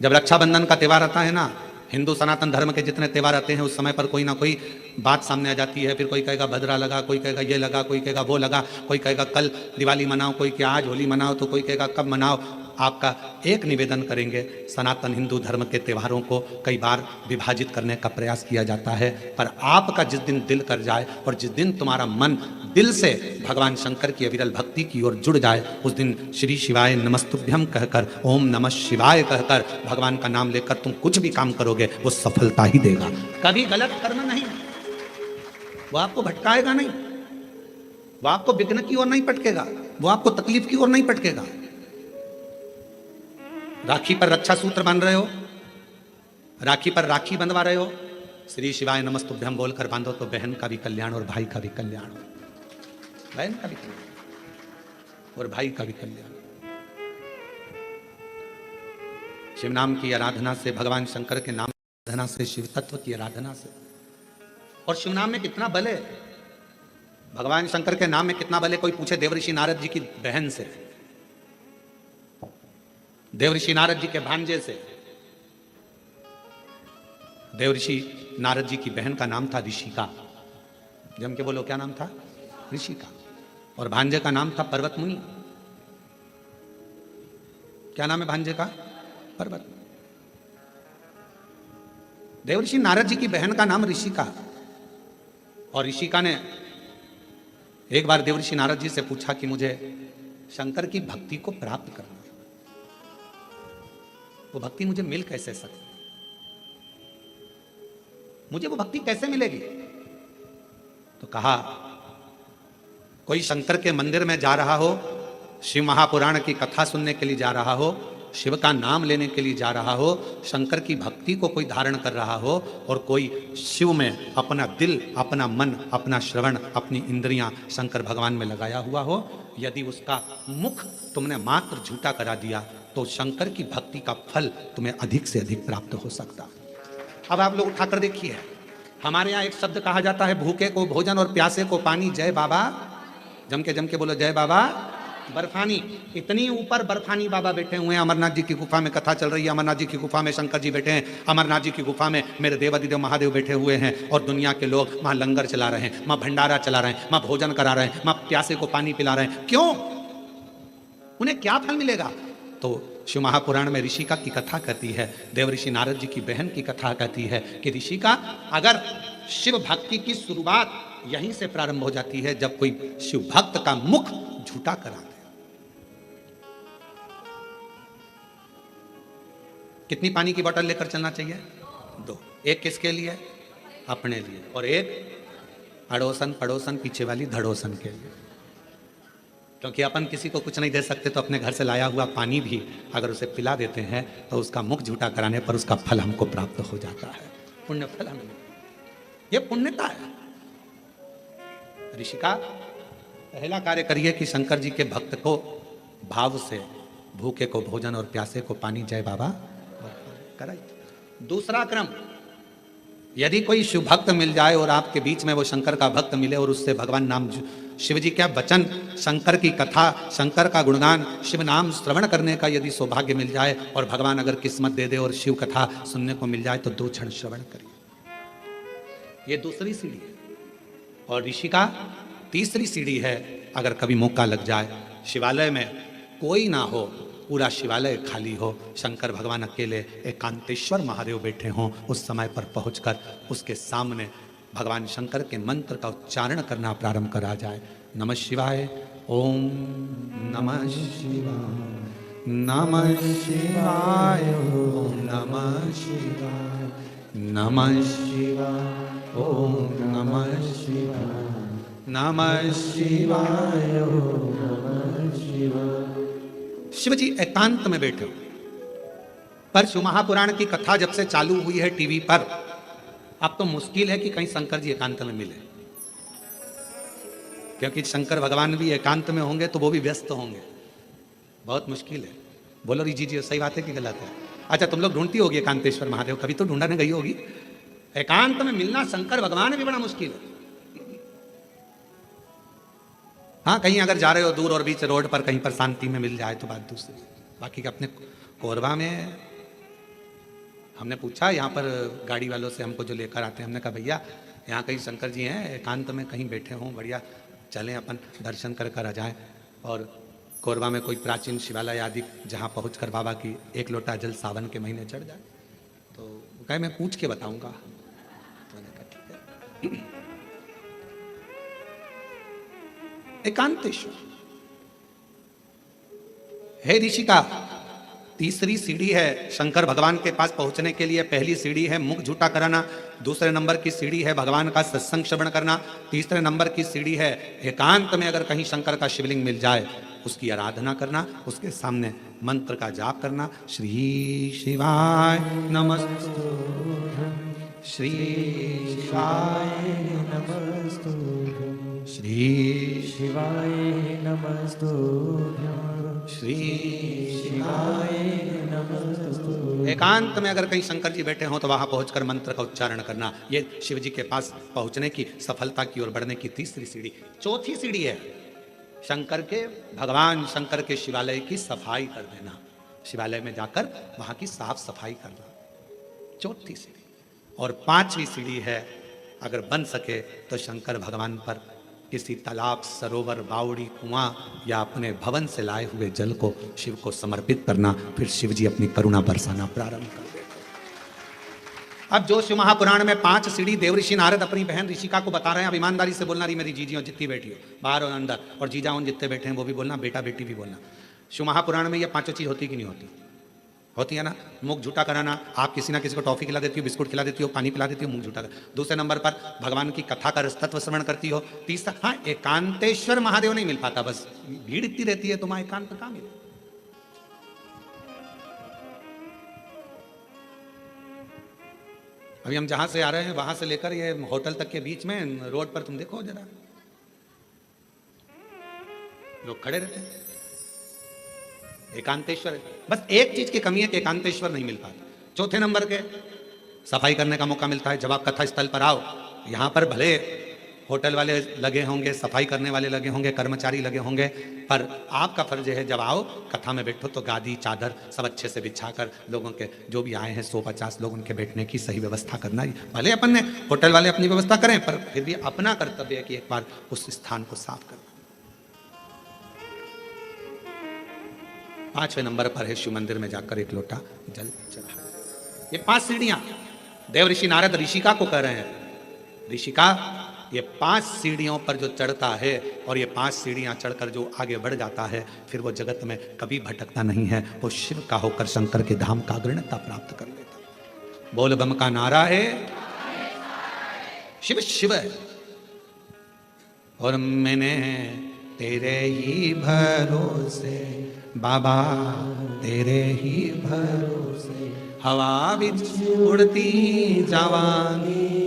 जब रक्षाबंधन का त्यौहार आता है ना, हिंदू सनातन धर्म के जितने त्यौहार आते हैं उस समय पर कोई ना कोई बात सामने आ जाती है। फिर कोई कहेगा भद्रा लगा, कोई कहेगा ये लगा, कोई कहेगा वो लगा, कोई कहेगा कल दिवाली मनाओ, कोई क्या आज होली मनाओ, तो कोई कहेगा कब मनाओ। आपका एक निवेदन करेंगे, सनातन हिंदू धर्म के त्योहारों को कई बार विभाजित करने का प्रयास किया जाता है, पर आपका जिस दिन दिल कर जाए और जिस दिन तुम्हारा मन दिल से भगवान शंकर की अविरल भक्ति की ओर जुड़ जाए, उस दिन श्री शिवाय नमस्तुभ्यम कहकर, ओम नमः शिवाय कहकर, भगवान का नाम लेकर तुम कुछ भी काम करोगे वो सफलता ही देगा। कभी गलत कर्म नहीं, वो आपको भटकाएगा नहीं, वो आपको विघ्न की ओर नहीं पटकेगा, वो आपको तकलीफ की ओर नहीं पटकेगा। राखी पर रक्षा सूत्र बांध रहे हो, राखी पर राखी बंधवा रहे हो, श्री शिवाय नमस्तुभ्यम बोलकर बांधो तो बहन का भी कल्याण और भाई का भी कल्याण हो, बहन का भी कल्याण और भाई का भी कल्याण। शिव नाम की आराधना से, भगवान शंकर के नाम की आराधना से, शिव तत्व की आराधना से, और शिव नाम में कितना बल है। भगवान शंकर के नाम में कितना भले कोई पूछे देवऋषि नारद जी की बहन से, देवऋषि नारद जी के भांजे से। देवऋषि नारद जी की बहन का नाम था ऋषिका। जम के बोलो क्या नाम था? ऋषिका। और भांजे का नाम था पर्वत मुनि। क्या नाम है भांजे का? पर्वत। देवऋषि नारद जी की बहन का नाम ऋषिका। और ऋषिका ने एक बार देवऋषि नारद जी से पूछा कि मुझे शंकर की भक्ति को प्राप्त करना, वो भक्ति मुझे मिल कैसे सकती, मुझे वो भक्ति कैसे मिलेगी? तो कहा कोई शंकर के मंदिर में जा रहा हो, शिव महापुराण की कथा सुनने के लिए जा रहा हो, शिव का नाम लेने के लिए जा रहा हो, शंकर की भक्ति को कोई धारण कर रहा हो, और कोई शिव में अपना दिल, अपना मन, अपना श्रवण, अपनी इंद्रियां शंकर भगवान में लगाया हुआ हो, यदि उसका मुख तुमने मात्र झूठा करा दिया तो शंकर की भक्ति का फल तुम्हें अधिक से अधिक प्राप्त हो सकता। अब आप लोग उठाकर देखिए, हमारे यहाँ एक शब्द कहा जाता है, भूखे को भोजन और प्यासे को पानी। जय बाबा, जम के बोलो जय बाबा। बर्फानी, इतनी ऊपर बर्फानी बाबा बैठे हुए हैं। अमरनाथ जी की गुफा में कथा चल रही है, अमरनाथ जी की गुफा में शंकर जी बैठे हैं, अमरनाथ जी की गुफा में मेरे देवादिदेव महादेव बैठे हुए हैं, और दुनिया के लोग वहां लंगर चला रहे हैं, वहां भंडारा चला रहे हैं, वहां भोजन करा रहे हैं, वहां प्यासे को पानी पिला रहे हैं। क्यों? उन्हें क्या फल मिलेगा? तो शिव महापुराण में ऋषिका की कथा कहती है, देवऋषि नारद जी की बहन की कथा कहती है कि ऋषिका, अगर शिव भक्ति की शुरुआत यहीं से प्रारंभ हो जाती है जब कोई शिव भक्त का मुख झूठा करा दे। कितनी पानी की बोतल लेकर चलना चाहिए? 2। एक किसके लिए? अपने लिए, और एक अड़ोसन पड़ोसन पीछे वाली धड़ोसन के लिए। क्योंकि अपन किसी को कुछ नहीं दे सकते, तो अपने घर से लाया हुआ पानी भी अगर उसे पिला देते हैं तो उसका मुख झूठा कराने पर उसका फल हमको प्राप्त हो जाता है, पुण्य फल हमें। यह पुण्यता है। ऋषिका, पहला कार्य करिए कि शंकर जी के भक्त को भाव से भूखे को भोजन और प्यासे को पानी, जय बाबा, कराइए। दूसरा क्रम, यदि कोई शिव भक्त मिल जाए और आपके बीच में वो शंकर का भक्त मिले और उससे भगवान नाम, शिव जी क्या वचन, शंकर की कथा, शंकर का गुणगान, शिव नाम श्रवण करने का यदि सौभाग्य मिल जाए और भगवान अगर किस्मत दे दे और शिव कथा सुनने को मिल जाए तो 2 क्षण श्रवण करिए। ये दूसरी सीढ़ी है। और ऋषि का तीसरी सीढ़ी है, अगर कभी मौका लग जाए, शिवालय में कोई ना हो, पूरा शिवालय खाली हो, शंकर भगवान अकेले एकांतेश्वर महादेव बैठे हों, उस समय पर पहुंचकर उसके सामने भगवान शंकर के मंत्र का उच्चारण करना प्रारंभ करा जाए। नमः शिवाय, ओम नमः शिवाय, नमः शिवाय, ओम नमः शिवाय, नमः शिवाय, ओम नमः शिवाय, नमः शिवाय, ओम नमः शिवाय। शिव जी एकांत में बैठे हो। पर शिव महापुराण की कथा जब से चालू हुई है टीवी पर, अब तो मुश्किल है कि कहीं शंकर जी एकांत में मिले, क्योंकि शंकर भगवान भी एकांत में होंगे तो वो भी व्यस्त होंगे, बहुत मुश्किल है। बोलो री जी, सही बात है कि गलत है? अच्छा, तुम लोग ढूंढती होगी एकांतेश्वर महादेव, कभी तो ढूंढने गई होगी। एकांत में मिलना शंकर भगवान भी बड़ा मुश्किल है। हाँ, कहीं अगर जा रहे हो दूर और बीच रोड पर कहीं पर शांति में मिल जाए तो बात दूसरी। बाकी अपने कोरबा में हमने पूछा, यहाँ पर गाड़ी वालों से हमको जो लेकर आते हैं, हमने कहा भैया यहाँ कहीं शंकर जी हैं एकांत में कहीं बैठे हों, बढ़िया चलें अपन दर्शन कर आ जाएं। और कोरबा में कोई प्राचीन शिवालय आदि जहाँ पहुँचकर बाबा की 1 लोटा जल सावन के महीने चढ़ जाए। तो कहे मैं पूछ के बताऊँगा। तो मैंने कहा ठीक है। एकांतेश्वर हे ऋषिका, तीसरी सीढ़ी है शंकर भगवान के पास पहुंचने के लिए। पहली सीढ़ी है मुख झूठा कराना, दूसरे नंबर की सीढ़ी है भगवान का सत्संग श्रवण करना, तीसरे नंबर की सीढ़ी है एकांत में अगर कहीं शंकर का शिवलिंग मिल जाए उसकी आराधना करना, उसके सामने मंत्र का जाप करना। श्री शिवाय नमस्तुभ्यं, श्री शिवाय नमस्तुभ्यं, श्री शिवाय नमस्तुभ्यं श्री शिवाय नमस्तुभ्यं। एकांत में अगर कहीं शंकर जी बैठे हों तो वहां पहुंचकर मंत्र का उच्चारण करना। ये शिव जी के पास पहुंचने की, सफलता की ओर बढ़ने की तीसरी सीढ़ी। चौथी सीढ़ी है शंकर के, भगवान शंकर के शिवालय की सफाई कर देना। शिवालय में जाकर वहां की साफ सफाई करना, चौथी सीढ़ी। और पांचवी सीढ़ी है, अगर बन सके तो शंकर भगवान पर किसी तालाब, सरोवर, बावड़ी, कुआं या अपने भवन से लाए हुए जल को शिव को समर्पित करना। फिर शिव जी अपनी करुणा बरसाना प्रारंभ कर देते। अब जो शिव महापुराण में 5 सीढ़ी देवऋषि नारद अपनी बहन ऋषिका को बता रहे हैं, अब ईमानदारी से बोलना, रही मेरी जीजियों जितनी बैठी हो बाहर और अंदर, और जीजा उन जितने बैठे हैं वो भी बोलना, बेटा बेटी भी बोलना। शिव महापुराण में ये 5 चीज होती कि नहीं होती? होती है ना। मुख झूठा कराना, आप किसी ना किसी को टॉफी खिला देती हो, बिस्कुट खिला देती हो, पानी पिला देती हो, मुख झूठा कर। दूसरे नंबर पर भगवान की कथा का तत्व श्रवण करती हो। तीसरा, हाँ, एकांतेश्वर महादेव नहीं मिल पाता, बस भीड़ इतनी रहती है तो वहां एकांत कहां मिले। अभी हम जहां से आ रहे हैं वहां से लेकर ये होटल तक के बीच में रोड पर तुम देखो जरा, लोग खड़े रहते हैं। एकांतेश्वर, बस एक चीज की कमी है कि एकांतेश्वर नहीं मिल पाता। चौथे नंबर के, सफाई करने का मौका मिलता है। जब आप कथा स्थल पर आओ, यहां पर भले होटल वाले लगे होंगे, सफाई करने वाले लगे होंगे, कर्मचारी लगे होंगे, पर आपका फर्ज है जब आओ कथा में बैठो तो गादी चादर सब अच्छे से बिछाकर लोगों के, जो भी आए हैं 150 लोग, उनके बैठने की सही व्यवस्था करना। भले अपन ने होटल वाले अपनी व्यवस्था करें, पर फिर भी अपना कर्तव्य है कि एक बार उस स्थान को साफ करना। 5वें नंबर पर है शिव मंदिर में जाकर एक लोटा जल चढ़ा। ये 5 सीढ़ियां देवऋषि नारद ऋषिका को कह रहे हैं। ऋषिका, ये 5 सीढ़ियों पर जो चढ़ता है और ये 5 सीढ़ियां चढ़कर जो आगे बढ़ जाता है, फिर वो जगत में कभी भटकता नहीं है। वो शिव का होकर शंकर के धाम का अग्रणता प्राप्त कर लेता। बोल बम का नारा है, शिव शिव है। और मैंने तेरे ही भरोसे बाबा, तेरे ही भरोसे हवा बिच उड़ती जावांगी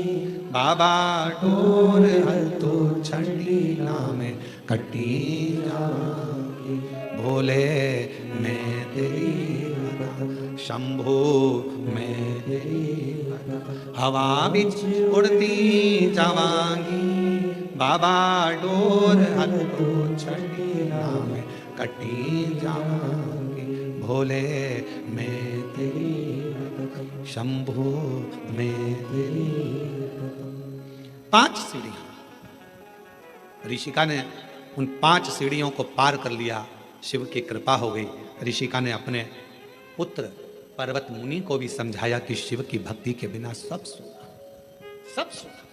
बाबा, डोर हल्तो छंडी नामे कटी जावांगी। भोले मैं तेरी भक्त, शंभो मैं तेरी भक्त, हवा बिच उड़ती जावांगी बाबा, डोर हल्तो छंडी नामे कटी जावांगी। भोले मैं तेरी भक्त, शंभो मैं तेरी भक्त। 5 सीढ़ियां ऋषिका ने, उन 5 सीढ़ियों को पार कर लिया। शिव की कृपा हो गई। ऋषिका ने अपने पुत्र पर्वत मुनि को भी समझाया कि शिव की भक्ति के बिना सब सूखा, सब सूखा।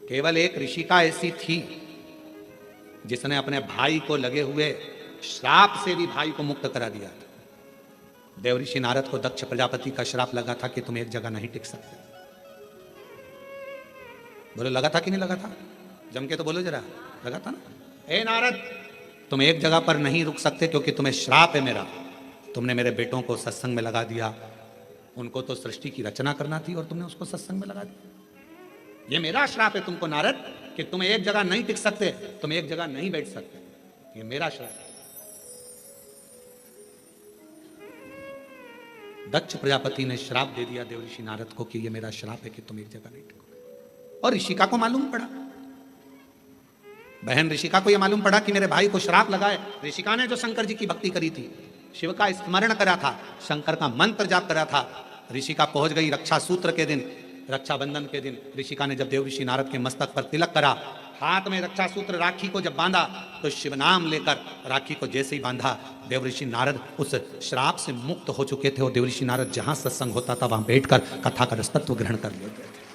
केवल एक ऋषिका ऐसी थी जिसने अपने भाई को लगे हुए श्राप से भी भाई को मुक्त करा दिया था। देवऋषि नारद को दक्ष प्रजापति का श्राप लगा था कि तुम एक जगह नहीं टिक सकते। बोलो लगा था कि नहीं लगा था? जम के तो बोलो जरा, लगा था ना? ए नारद, तुम एक जगह पर नहीं रुक सकते क्योंकि तुम्हें श्राप है मेरा। तुमने मेरे बेटों को सत्संग में लगा दिया। उनको तो सृष्टि की रचना करना थी और तुमने उसको सत्संग में लगा दिया। ये मेरा श्राप है तुमको नारद कि तुम एक जगह नहीं टिक सकते, तुम एक जगह नहीं बैठ सकते। ये मेरा श्राप है। दक्ष प्रजापति ने श्राप दे दिया देवऋषि नारद को कि ये मेरा श्राप है कि तुम एक जगह नहीं टिको। और ऋषिका को मालूम पड़ा, बहन ऋषिका को यह मालूम पड़ा कि मेरे भाई को श्राप लगा है। ऋषिका ने जो शंकर जी की भक्ति करी थी, शिव का स्मरण करा था, शंकर का मंत्र जाप करा था। ऋषिका पहुंच गई रक्षा सूत्र के दिन, रक्षाबंधन के दिन। ऋषिका ने जब देवऋषि नारद के मस्तक पर तिलक करा, हाथ में रक्षा सूत्र राखी को जब बांधा, तो शिव नाम लेकर राखी को जैसे ही बांधा, देवऋषि नारद उस श्राप से मुक्त हो चुके थे। और देवऋषि नारद जहां सत्संग होता था वहां बैठकर कथा का रसतत्व ग्रहण कर लेते थे।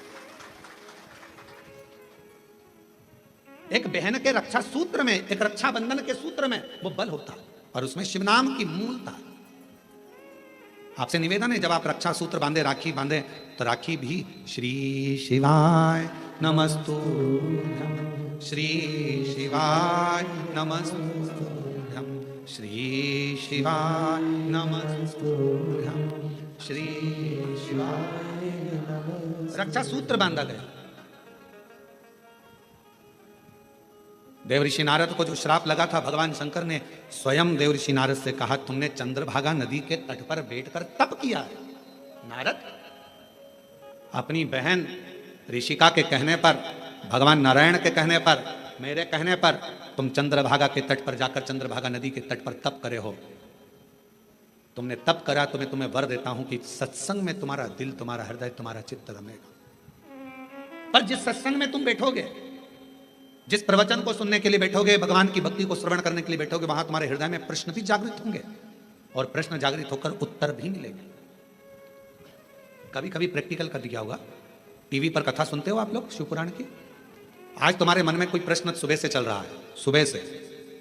एक बहन के रक्षा सूत्र में, एक रक्षाबंधन के सूत्र में वो बल होता और उसमें शिव नाम की मूलता। आपसे निवेदन है, जब आप रक्षा सूत्र बांधे, राखी बांधे, तो राखी भी श्री शिवाय नमस्तुभ्यं, श्री शिवाय नमस्तुभ्यं, श्री शिवाय नमस्तुभ्यं, श्री शिवाय नमस्तुभ्यं। रक्षा सूत्र बांधा गया। देवऋषि नारद को जो श्राप लगा था, भगवान शंकर ने स्वयं देवऋषि नारद से कहा, तुमने चंद्रभागा नदी के तट पर बैठकर तप किया है। नारद, अपनी बहन ऋषिका के कहने पर, भगवान नारायण के कहने पर, मेरे कहने पर तुम चंद्रभागा के तट पर जाकर चंद्रभागा नदी के तट पर तप करे हो। तुमने तप करा तो मैं तुम्हें वर देता हूं कि सत्संग में तुम्हारा दिल, तुम्हारा हृदय, तुम्हारा चित्त रमेगा। पर जिस सत्संग में तुम बैठोगे, जिस प्रवचन को सुनने के लिए बैठोगे, भगवान की भक्ति को श्रवण करने के लिए बैठोगे, वहां तुम्हारे हृदय में प्रश्न भी जागृत होंगे और प्रश्न जागृत होकर उत्तर भी मिलेंगे। कभी कभी प्रैक्टिकल कर दिया होगा, टीवी पर कथा सुनते हो आप लोग शिवपुराण की। आज तुम्हारे मन में कोई प्रश्न सुबह से चल रहा है, सुबह से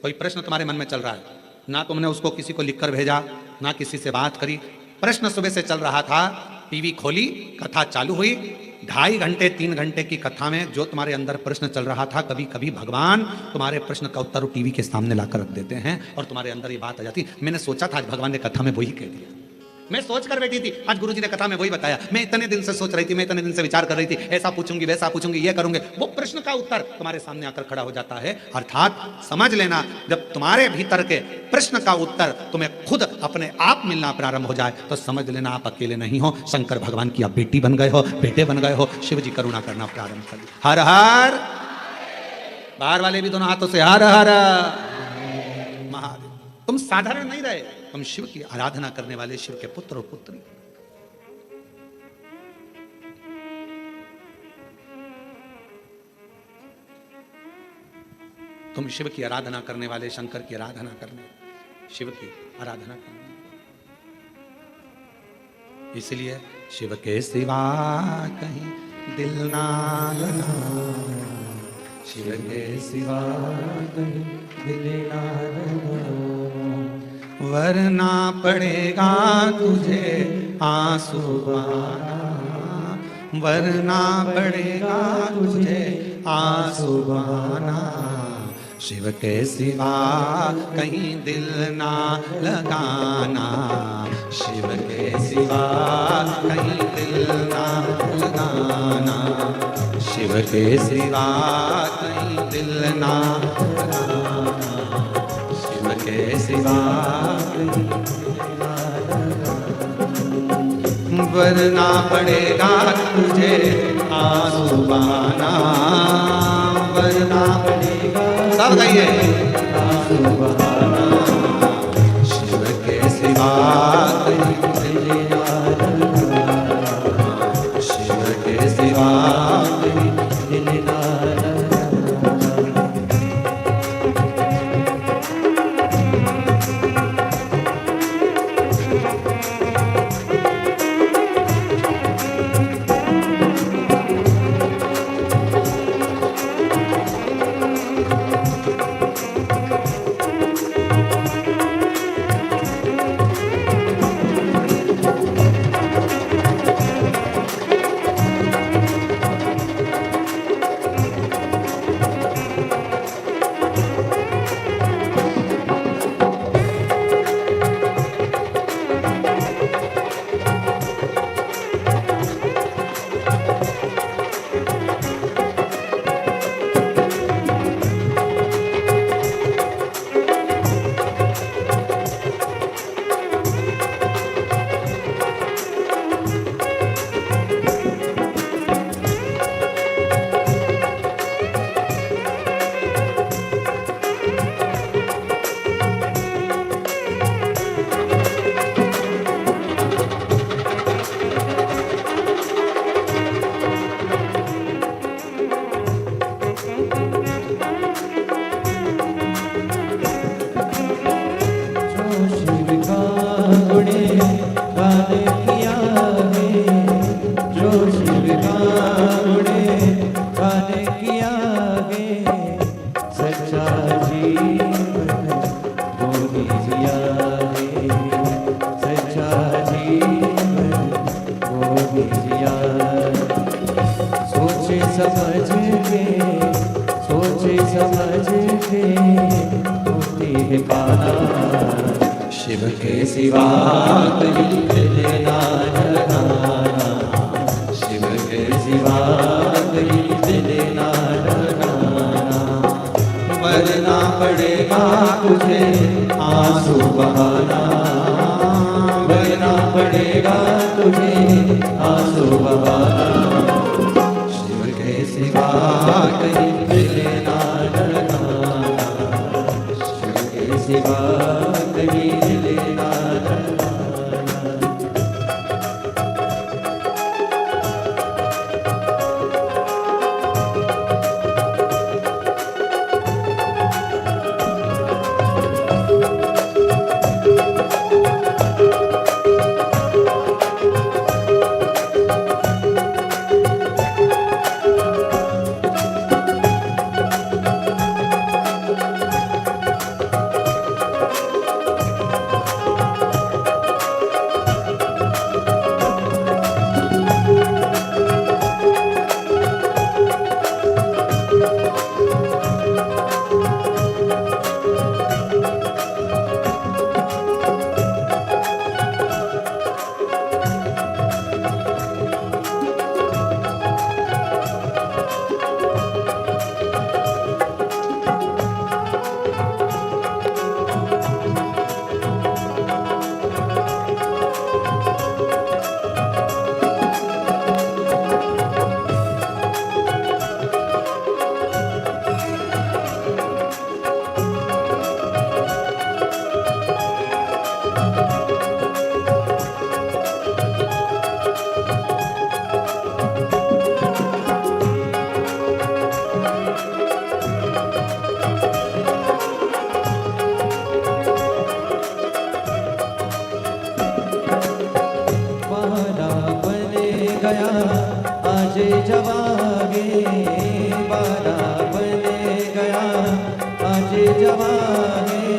कोई प्रश्न तुम्हारे मन में चल रहा है, ना तुमने उसको किसी को लिखकर भेजा, ना किसी से बात करी, प्रश्न सुबह से चल रहा था, टीवी खोली, कथा चालू हुई, 2.5 घंटे 3 घंटे की कथा में जो तुम्हारे अंदर प्रश्न चल रहा था, कभी कभी भगवान तुम्हारे प्रश्न का उत्तर टीवी के सामने लाकर रख देते हैं और तुम्हारे अंदर ये बात आ जाती। मैंने सोचा था आज भगवान ने कथा में वही कह दिया, मैं सोच कर बैठी थी, आज गुरुजी ने कथा में वही बताया। मैं इतने दिन से सोच रही थी, मैं इतने दिन से विचार कर रही थी, ऐसा पूछूंगी, वैसा पूछूंगी, ये करूंगे, वो प्रश्न का उत्तर तुम्हारे सामने आकर खड़ा हो जाता है। अर्थात समझ लेना, जब तुम्हारे भीतर के प्रश्न का उत्तर तुम्हें खुद अपने आप मिलना प्रारंभ हो जाए तो समझ लेना आप अकेले नहीं हो, शंकर भगवान की आप बेटी बन गए हो, बेटे बन गए हो, शिव जी करुणा करना प्रारंभ कर दिया। हर हर, बाहर वाले भी दोनों हाथों से हर हर महादेव। तुम साधारण नहीं रहे, तुम शिव की आराधना करने वाले शिव के पुत्र और पुत्री। तुम शिव की आराधना करने वाले, शंकर की आराधना करने, शिव की आराधना करने। इसलिए शिव के सिवा कहीं दिल ना लगा, शिव के सिवा कहीं दिल ना लगा, वरना पड़ेगा तुझे आंसू बहाना, वरना पड़ेगा तुझे आंसू बहाना, शिव के सिवा कहीं दिल ना लगाना, शिव के सिवा कहीं दिल ना लगाना, शिव के सिवा कहीं दिल ना लगाना, शिव के सिवा वरना पड़ेगा तुझे आंसू बहाना, वरना पड़ेगा, सब कहिए आंसू बहाना, शिव के सिवा कहीं दिल ना लगाना, शिव के सिवा कहीं दिल ना लगाना। शिव के सिवा कहीं दिल ना लगाना, शिव के सिवा कहीं दिल ना लगाना, वरना पड़ेगा तुझे आंसू बहाना, वरना पड़ेगा तुझे आंसू बहाना। शिव के सिवा कहीं दिल ना लगाना, शिव के सिवा कहीं दिल ना लगाना। गया आज जवागे, बारा बने गया आज जवागे।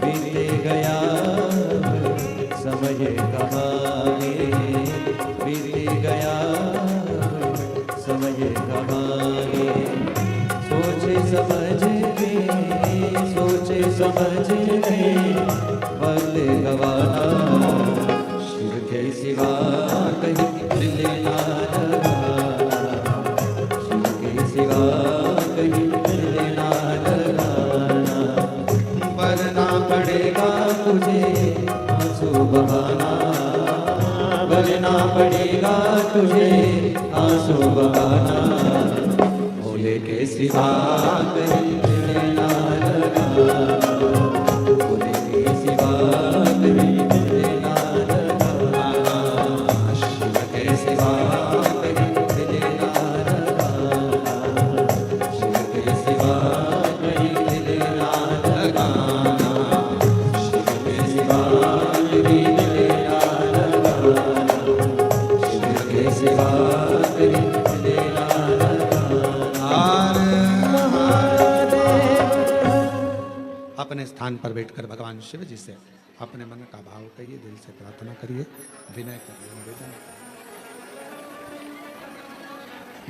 बीते गया समय कहानी, बीते गया समय कहानी। सोचे समझ के पल गवाना, शिव के सिवा कहीं दिल ना लगाना, शिव के सिवा कहीं दिल ना लगाना। वरना पड़ेगा तुझे आंसू बहाना, वरना पड़ेगा तुझे आंसू बहाना। भोले के सिवा कहीं दिल ना लगाना, भोले के सिवा कहीं दिल ना लगाना। शिव के सिवा कहीं दिल ना लगाना, शिव के सिवा कहीं दिल ना लगाना, शिव के सिवा कहीं दिल ना लगाना, शिव के सिवा कहीं दिल ना लगाना। अपने स्थान पर बैठकर भगवान शिव जी से अपने मन का भाव कहिए, दिल से प्रार्थना करिए, विनय करिए, निवेदन।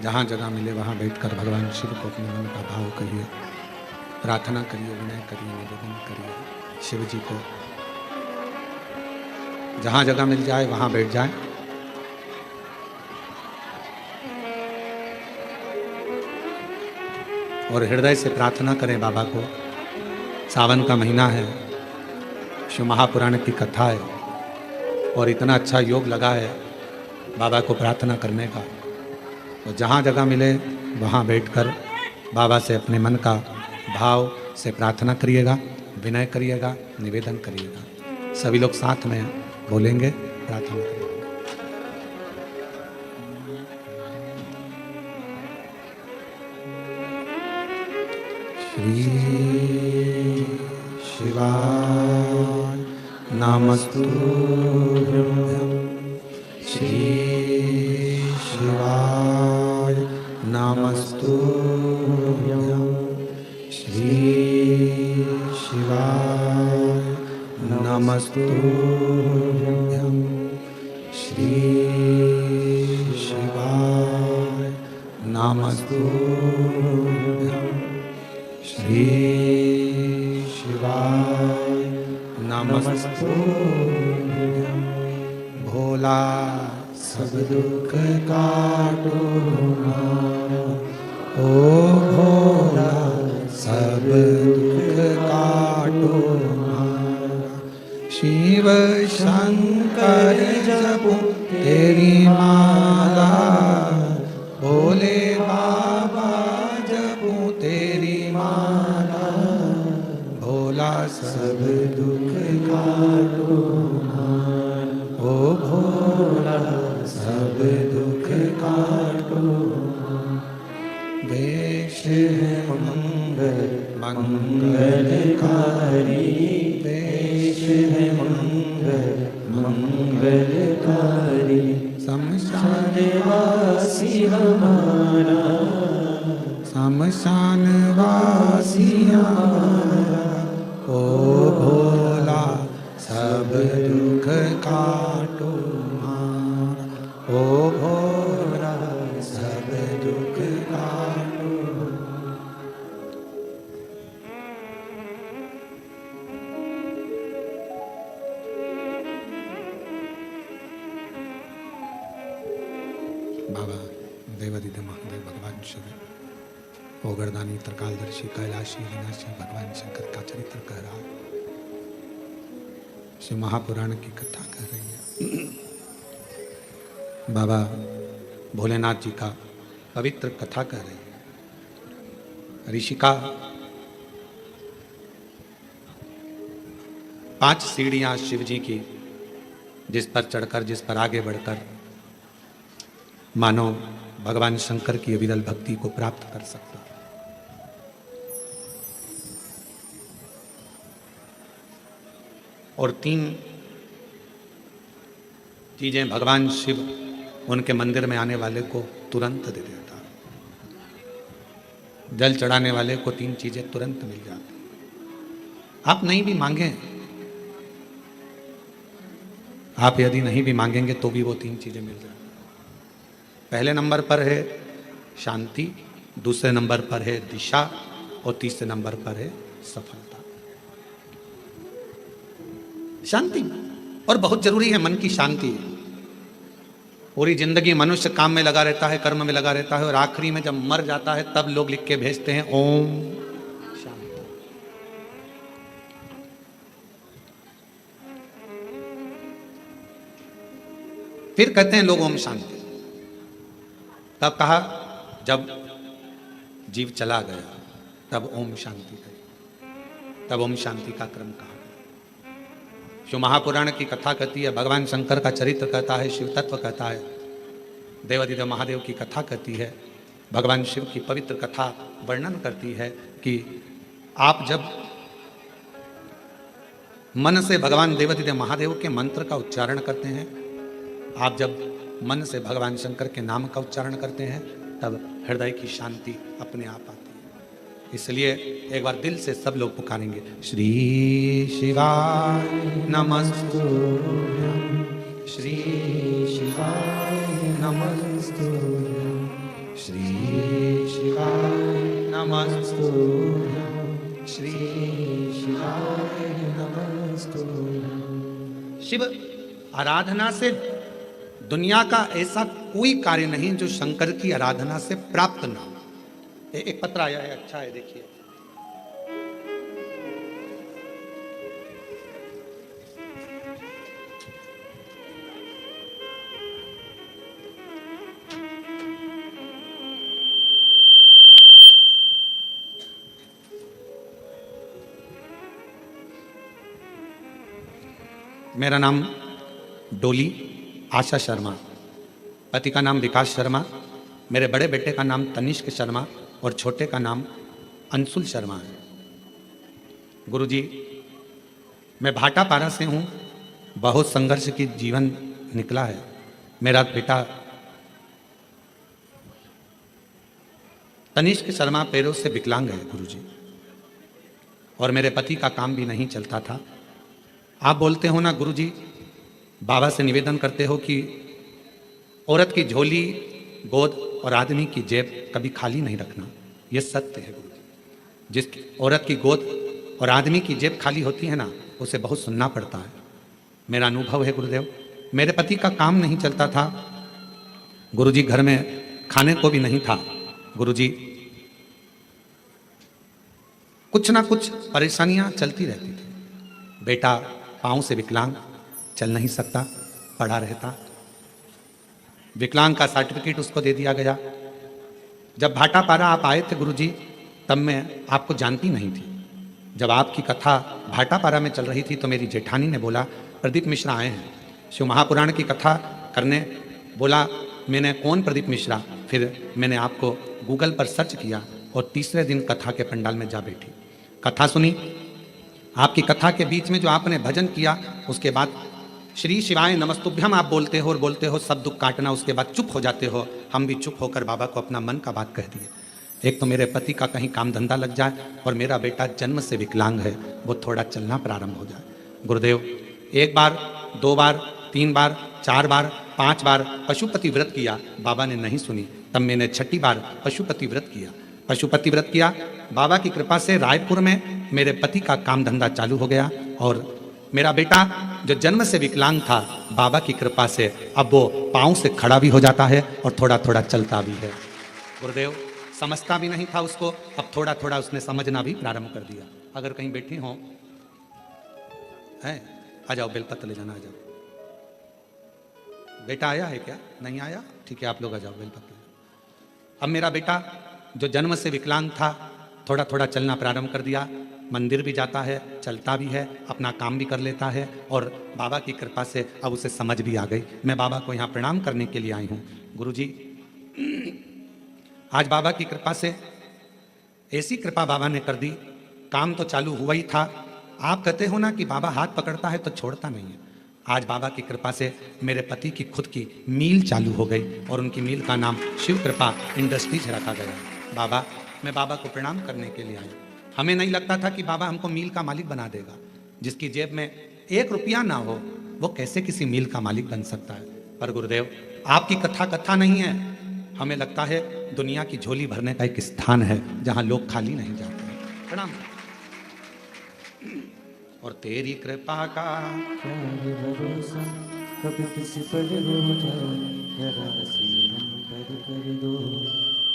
जहाँ जगह मिले वहाँ बैठकर भगवान शिव को अपने मन का भाव कहिए, प्रार्थना करिए, विनय करिए, निवेदन करिए शिव जी को। जहाँ जगह मिल जाए वहाँ बैठ जाए। और हृदय से प्रार्थना करें बाबा को। सावन का महीना है, शिव महापुराण की कथा है और इतना अच्छा योग लगा है बाबा को प्रार्थना करने का। तो जहाँ जगह मिले वहाँ बैठकर बाबा से अपने मन का भाव से प्रार्थना करिएगा, विनय करिएगा, निवेदन करिएगा। सभी लोग साथ में बोलेंगे, प्रार्थना करिएगा। श्री शिवाय नमस्तुभ्यं, श्री शिवाय नमस्तुभ्यं, श्री शिवाय नमस्तुभ्यं, श्री शिवाय नमस्तुभ्यं, श्री शिवाय नमस्तुभ्यं। भोला सब दुख काटो, ओ भोला सब शिव शंकर जपूं तेरी माला, भोले बाबा जपूं तेरी माला, भोला सब दुख काटो ओ भोला सब दुख काटो। वेश है मंगल मंगलकारी, वेश है मंगल मंगलकारी, शमशानवासी हमारा, शमशानवासी हमारा, ओ भोला सब दुख काटो हमारा, ओ भोला सब दुख काटो। बाबा देवादिदेव महादेव भगवान शिव ओगरदानी त्रिकालदर्शी कैलाशी विनाशी भगवान शंकर का चरित्र कह रहा है। शिव महापुराण की कथा कर रही है। बाबा भोलेनाथ जी का पवित्र कथा कर रही है। ऋषिका 5 सीढ़ियां शिव जी की, जिस पर चढ़कर, जिस पर आगे बढ़कर मानो भगवान शंकर की अविरल भक्ति को प्राप्त कर सकता। और 3 चीजें भगवान शिव उनके मंदिर में आने वाले को तुरंत दे देता। जल चढ़ाने वाले को 3 चीजें तुरंत मिल जाती। आप नहीं भी मांगे, आप यदि नहीं भी मांगेंगे तो भी वो 3 चीजें मिल जाती। पहले नंबर पर है शांति, दूसरे नंबर पर है दिशा और तीसरे नंबर पर है सफलता। शांति और बहुत जरूरी है, मन की शांति। पूरी जिंदगी मनुष्य काम में लगा रहता है, कर्म में लगा रहता है, और आखिरी में जब मर जाता है तब लोग लिख के भेजते हैं ओम शांति। फिर कहते हैं लोग ओम शांति। तब कहा जब जीव चला गया तब ओम शांति कही, तब ओम शांति का क्रम कहा। शिव महापुराण की कथा कहती है, भगवान शंकर का चरित्र कहता है, शिव तत्व कहता है, देवादिदेव महादेव की कथा कहती है, भगवान शिव की पवित्र कथा वर्णन करती है कि आप जब मन से भगवान देवादिदेव महादेव के मंत्र का उच्चारण करते हैं, आप जब मन से भगवान शंकर के नाम का उच्चारण करते हैं, तब हृदय की शांति अपने आप आती है। इसलिए एक बार दिल से सब लोग पुकारेंगे, श्री शिवाय नमस्तुभ्यं, श्री शिवाय नमस्तुभ्यं, श्री शिवाय नमस्तुभ्यं, श्री शिवाय नमस्तुभ्यं। शिव आराधना से दुनिया का ऐसा कोई कार्य नहीं जो शंकर की आराधना से प्राप्त ना हो। एक पत्र आया है, अच्छा है, देखिए। मेरा नाम डोली आशा शर्मा, पति का नाम विकास शर्मा, मेरे बड़े बेटे का नाम तनिष्क शर्मा और छोटे का नाम अंशुल शर्मा है। गुरुजी, मैं भाटापारा से हूँ। बहुत संघर्ष की जीवन निकला है। मेरा बेटा तनिष्क शर्मा पैरों से विकलांग है गुरुजी, और मेरे पति का काम भी नहीं चलता था। आप बोलते हो ना गुरुजी, बाबा से निवेदन करते हो कि औरत की झोली, गोद और आदमी की जेब कभी खाली नहीं रखना। यह सत्य है गुरुजी। जिस औरत की गोद और आदमी की जेब खाली होती है ना, उसे बहुत सुनना पड़ता है। मेरा अनुभव है गुरुदेव। मेरे पति का काम नहीं चलता था गुरुजी, घर में खाने को भी नहीं था गुरुजी। कुछ ना कुछ परेशानियां चलती रहती थी। बेटा पाँव से विकलांग, चल नहीं सकता, पड़ा रहता। विकलांग का सर्टिफिकेट उसको दे दिया गया। जब भाटापारा आप आए थे गुरुजी, तब मैं आपको जानती नहीं थी। जब आपकी कथा भाटापारा में चल रही थी तो मेरी जेठानी ने बोला प्रदीप मिश्रा आए हैं शिव महापुराण की कथा करने। बोला मैंने कौन प्रदीप मिश्रा? फिर मैंने आपको गूगल पर सर्च किया और तीसरे दिन कथा के पंडाल में जा बैठी, कथा सुनी। आपकी कथा के बीच में जो आपने भजन किया, उसके बाद श्री शिवाय नमस्तुभ्यम आप बोलते हो सब दुख काटना, उसके बाद चुप हो जाते हो। हम भी चुप होकर बाबा को अपना मन का बात कह दिए। एक तो मेरे पति का कहीं काम धंधा लग जाए और मेरा बेटा जन्म से विकलांग है, वो थोड़ा चलना प्रारंभ हो जाए। गुरुदेव, 1 बार 2 बार 3 बार 4 बार 5 बार पशुपति व्रत किया, बाबा ने नहीं सुनी। तब मैंने 6ठी बार पशुपति व्रत किया। पशुपति व्रत किया, बाबा की कृपा से रायपुर में मेरे पति का काम धंधा चालू हो गया और मेरा बेटा जो जन्म से विकलांग था, बाबा की कृपा से अब वो पाँव से खड़ा भी हो जाता है और थोड़ा थोड़ा चलता भी है। गुरुदेव, समझता भी नहीं था उसको, अब थोड़ा थोड़ा उसने समझना भी प्रारंभ कर दिया। अगर कहीं बैठी हो है, आ जाओ, बेलपत्र ले जाना, आ जाओ। बेटा आया है क्या? नहीं आया? ठीक है, आप लोग आ जाओ, बेलपत्र। अब मेरा बेटा जो जन्म से विकलांग था, थोड़ा थोड़ा चलना प्रारंभ कर दिया, मंदिर भी जाता है, चलता भी है, अपना काम भी कर लेता है और बाबा की कृपा से अब उसे समझ भी आ गई। मैं बाबा को यहाँ प्रणाम करने के लिए आई हूँ। गुरुजी, आज बाबा की कृपा से ऐसी कृपा बाबा ने कर दी, काम तो चालू हुआ ही था। आप कहते हो ना कि बाबा हाथ पकड़ता है तो छोड़ता नहीं है। आज बाबा की कृपा से मेरे पति की खुद की मील चालू हो गई और उनकी मील का नाम शिव कृपा इंडस्ट्रीज रखा गया। बाबा, मैं बाबा को प्रणाम करने के लिए आई। हमें नहीं लगता था कि बाबा हमको मील का मालिक बना देगा। जिसकी जेब में 1 रुपया ना हो, वो कैसे किसी मील का मालिक बन सकता है? पर गुरुदेव, आपकी कथा नहीं है। हमें लगता है दुनिया की झोली भरने का एक स्थान है जहां लोग खाली नहीं जाते हैं। प्रणाम। और तेरी कृपा का क्या है भरोसा, कभी किसी पर हो जाए, जरा सी हम पर कर दो,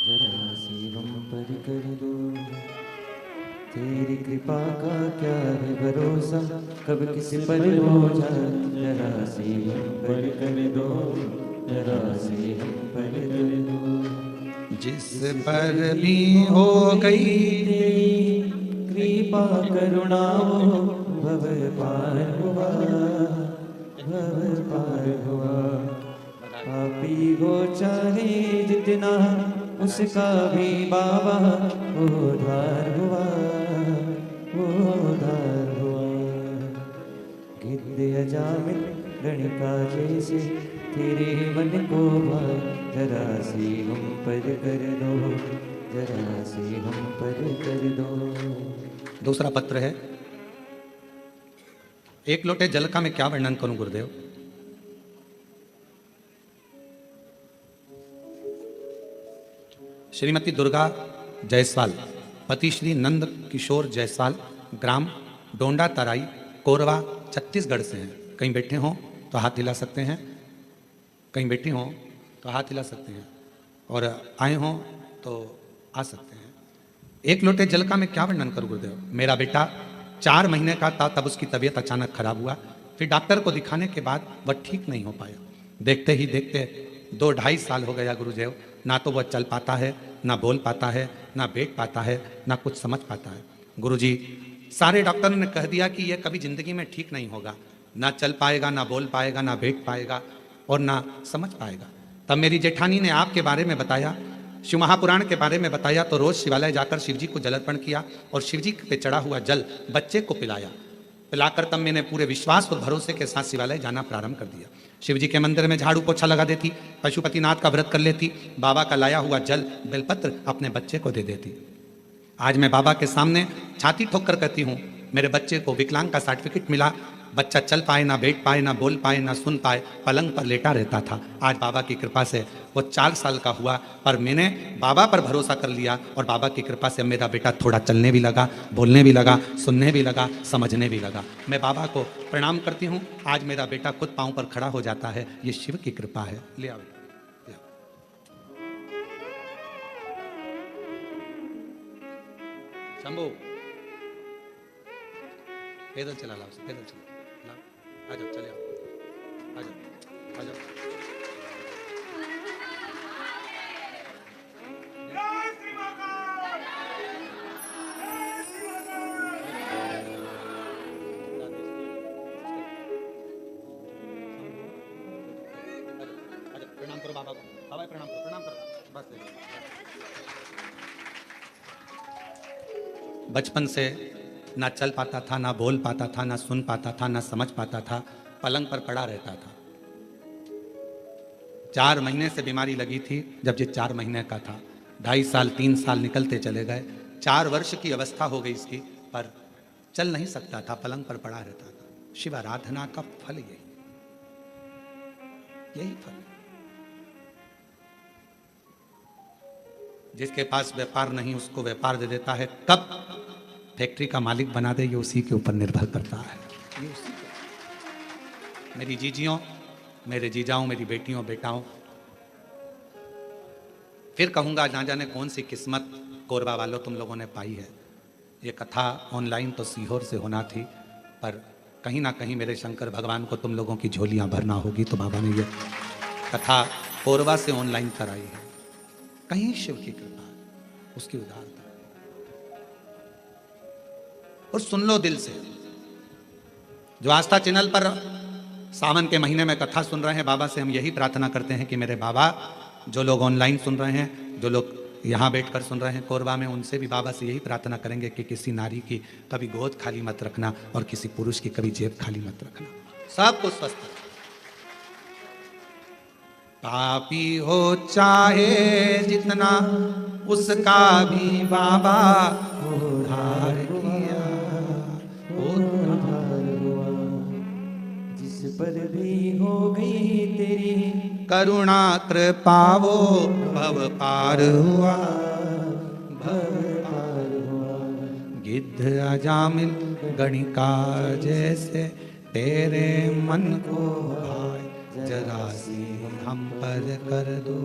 जरा सी हम पर कर दो। तेरी कृपा का क्या है भरोसा, कब किसी पर हो जाए, जरा सी हम पर कर दो, जरा सी हम पर कर दो। जिस पर भी हो गई तेरी कृपा करुणा वो भव पार हुआ, भव पार हुआ। पापी हो चाहे जितना, उसका भी बाबा उद्धार हुआ, उद्धार हुआ। गिद्ध अजामिल गणिका जैसे तेरे मन को भाए, जरा सी हम पर कर दो, जरा सी हम पर कर दो। दूसरा पत्र है, 1 लोटे जल का मैं क्या वर्णन करूं गुरुदेव। श्रीमती दुर्गा जायसवाल, पति श्री नंद किशोर जायसवाल, ग्राम डोंडा तराई, कोरवा, छत्तीसगढ़ से हैं। कहीं बैठे हों तो हाथ हिला सकते हैं, कहीं बैठे हों तो हाथ हिला सकते हैं, और आए हों तो आ सकते हैं। 1 लोटे जल का मैं क्या वर्णन करूं गुरुदेव। मेरा बेटा 4 महीने का था तब उसकी तबीयत अचानक खराब हुआ। फिर डॉक्टर को दिखाने के बाद वह ठीक नहीं हो पाया। देखते ही देखते 2-2.5 साल हो गया गुरुदेव। ना तो वह चल पाता है, ना बोल पाता है, ना बैठ पाता है, ना कुछ समझ पाता है। गुरुजी, सारे डॉक्टर ने कह दिया कि यह कभी जिंदगी में ठीक नहीं होगा, ना चल पाएगा, ना बोल पाएगा, ना बैठ पाएगा और ना समझ पाएगा। तब मेरी जेठानी ने आपके बारे में बताया, शिव महापुराण के बारे में बताया, तो रोज शिवालय जाकर शिव जी को जल अर्पण किया और शिव जी पे चढ़ा हुआ जल बच्चे को पिलाया। पिलाकर तब मैंने पूरे विश्वास और भरोसे के साथ शिवालय जाना प्रारंभ कर दिया। शिव जी के मंदिर में झाड़ू पोछा लगा देती, पशुपतिनाथ का व्रत कर लेती, बाबा का लाया हुआ जल बेलपत्र अपने बच्चे को दे देती। आज मैं बाबा के सामने छाती ठोक कर कहती हूँ, मेरे बच्चे को विकलांग का सर्टिफिकेट मिला। बच्चा चल पाए, ना बैठ पाए, ना बोल पाए, ना सुन पाए, पलंग पर लेटा रहता था। आज बाबा की कृपा से वो 4 साल का हुआ, पर मैंने बाबा पर भरोसा कर लिया और बाबा की कृपा से मेरा बेटा थोड़ा चलने भी लगा, बोलने भी लगा, सुनने भी लगा, समझने भी लगा। मैं बाबा को प्रणाम करती हूँ। आज मेरा बेटा खुद पाँव पर खड़ा हो जाता है, ये शिव की कृपा है। ले आओ शंभू, पैदल चला लाओ, पैदल चला लाओ, आ जाओ, चले आओ। जाओ, आ जाओ। प्रणाम करो बाबा को, बाबा प्रणाम करो बस। बचपन से ना चल पाता था, ना बोल पाता था, ना सुन पाता था, ना समझ पाता था, पलंग पर पड़ा रहता था। 4 महीने से बीमारी लगी थी, जब ये 4 महीने का था। 2.5 साल 3 साल निकलते चले गए, 4 वर्ष की अवस्था हो गई इसकी, पर चल नहीं सकता था, पलंग पर पड़ा रहता था। शिव आराधना का फल यही फल है। जिसके पास व्यापार नहीं उसको व्यापार दे देता है, कब फैक्ट्री का मालिक बना दे ये उसी के ऊपर निर्भर करता है। ये उसी के। मेरी जीजियों, मेरे जीजाओं, मेरी बेटियों बेटाओं, फिर कहूंगा ना जाने कौन सी किस्मत कोरबा वालों तुम लोगों ने पाई है। ये कथा ऑनलाइन तो सीहोर से होना थी, पर कहीं ना कहीं मेरे शंकर भगवान को तुम लोगों की झोलियां भरना होगी, तो बाबा ने ये कथा कोरबा से ऑनलाइन कराई है। कहीं शिव की कृपा, उसकी उदारता। और सुन लो दिल से, जो आस्था चैनल पर सावन के महीने में कथा सुन रहे हैं, बाबा से हम यही प्रार्थना करते हैं कि मेरे बाबा, जो लोग ऑनलाइन सुन रहे हैं, जो लोग यहाँ बैठकर सुन रहे हैं कोरबा में, उनसे भी बाबा से यही प्रार्थना करेंगे कि किसी नारी की कभी गोद खाली मत रखना और किसी पुरुष की कभी जेब खाली मत रखना। सबको स्वस्थ रखना। पापी हो चाहे जितना, उसका भी बाबा उद्धार किया, उद्धार हुआ। जिस पर भी हो गई तेरी करुणा कृपा वो भव पार हुआ, भव पार हुआ। गिद्ध अजामिल गणिका जैसे तेरे मन को भाए, जरा सी हम पर कर दो।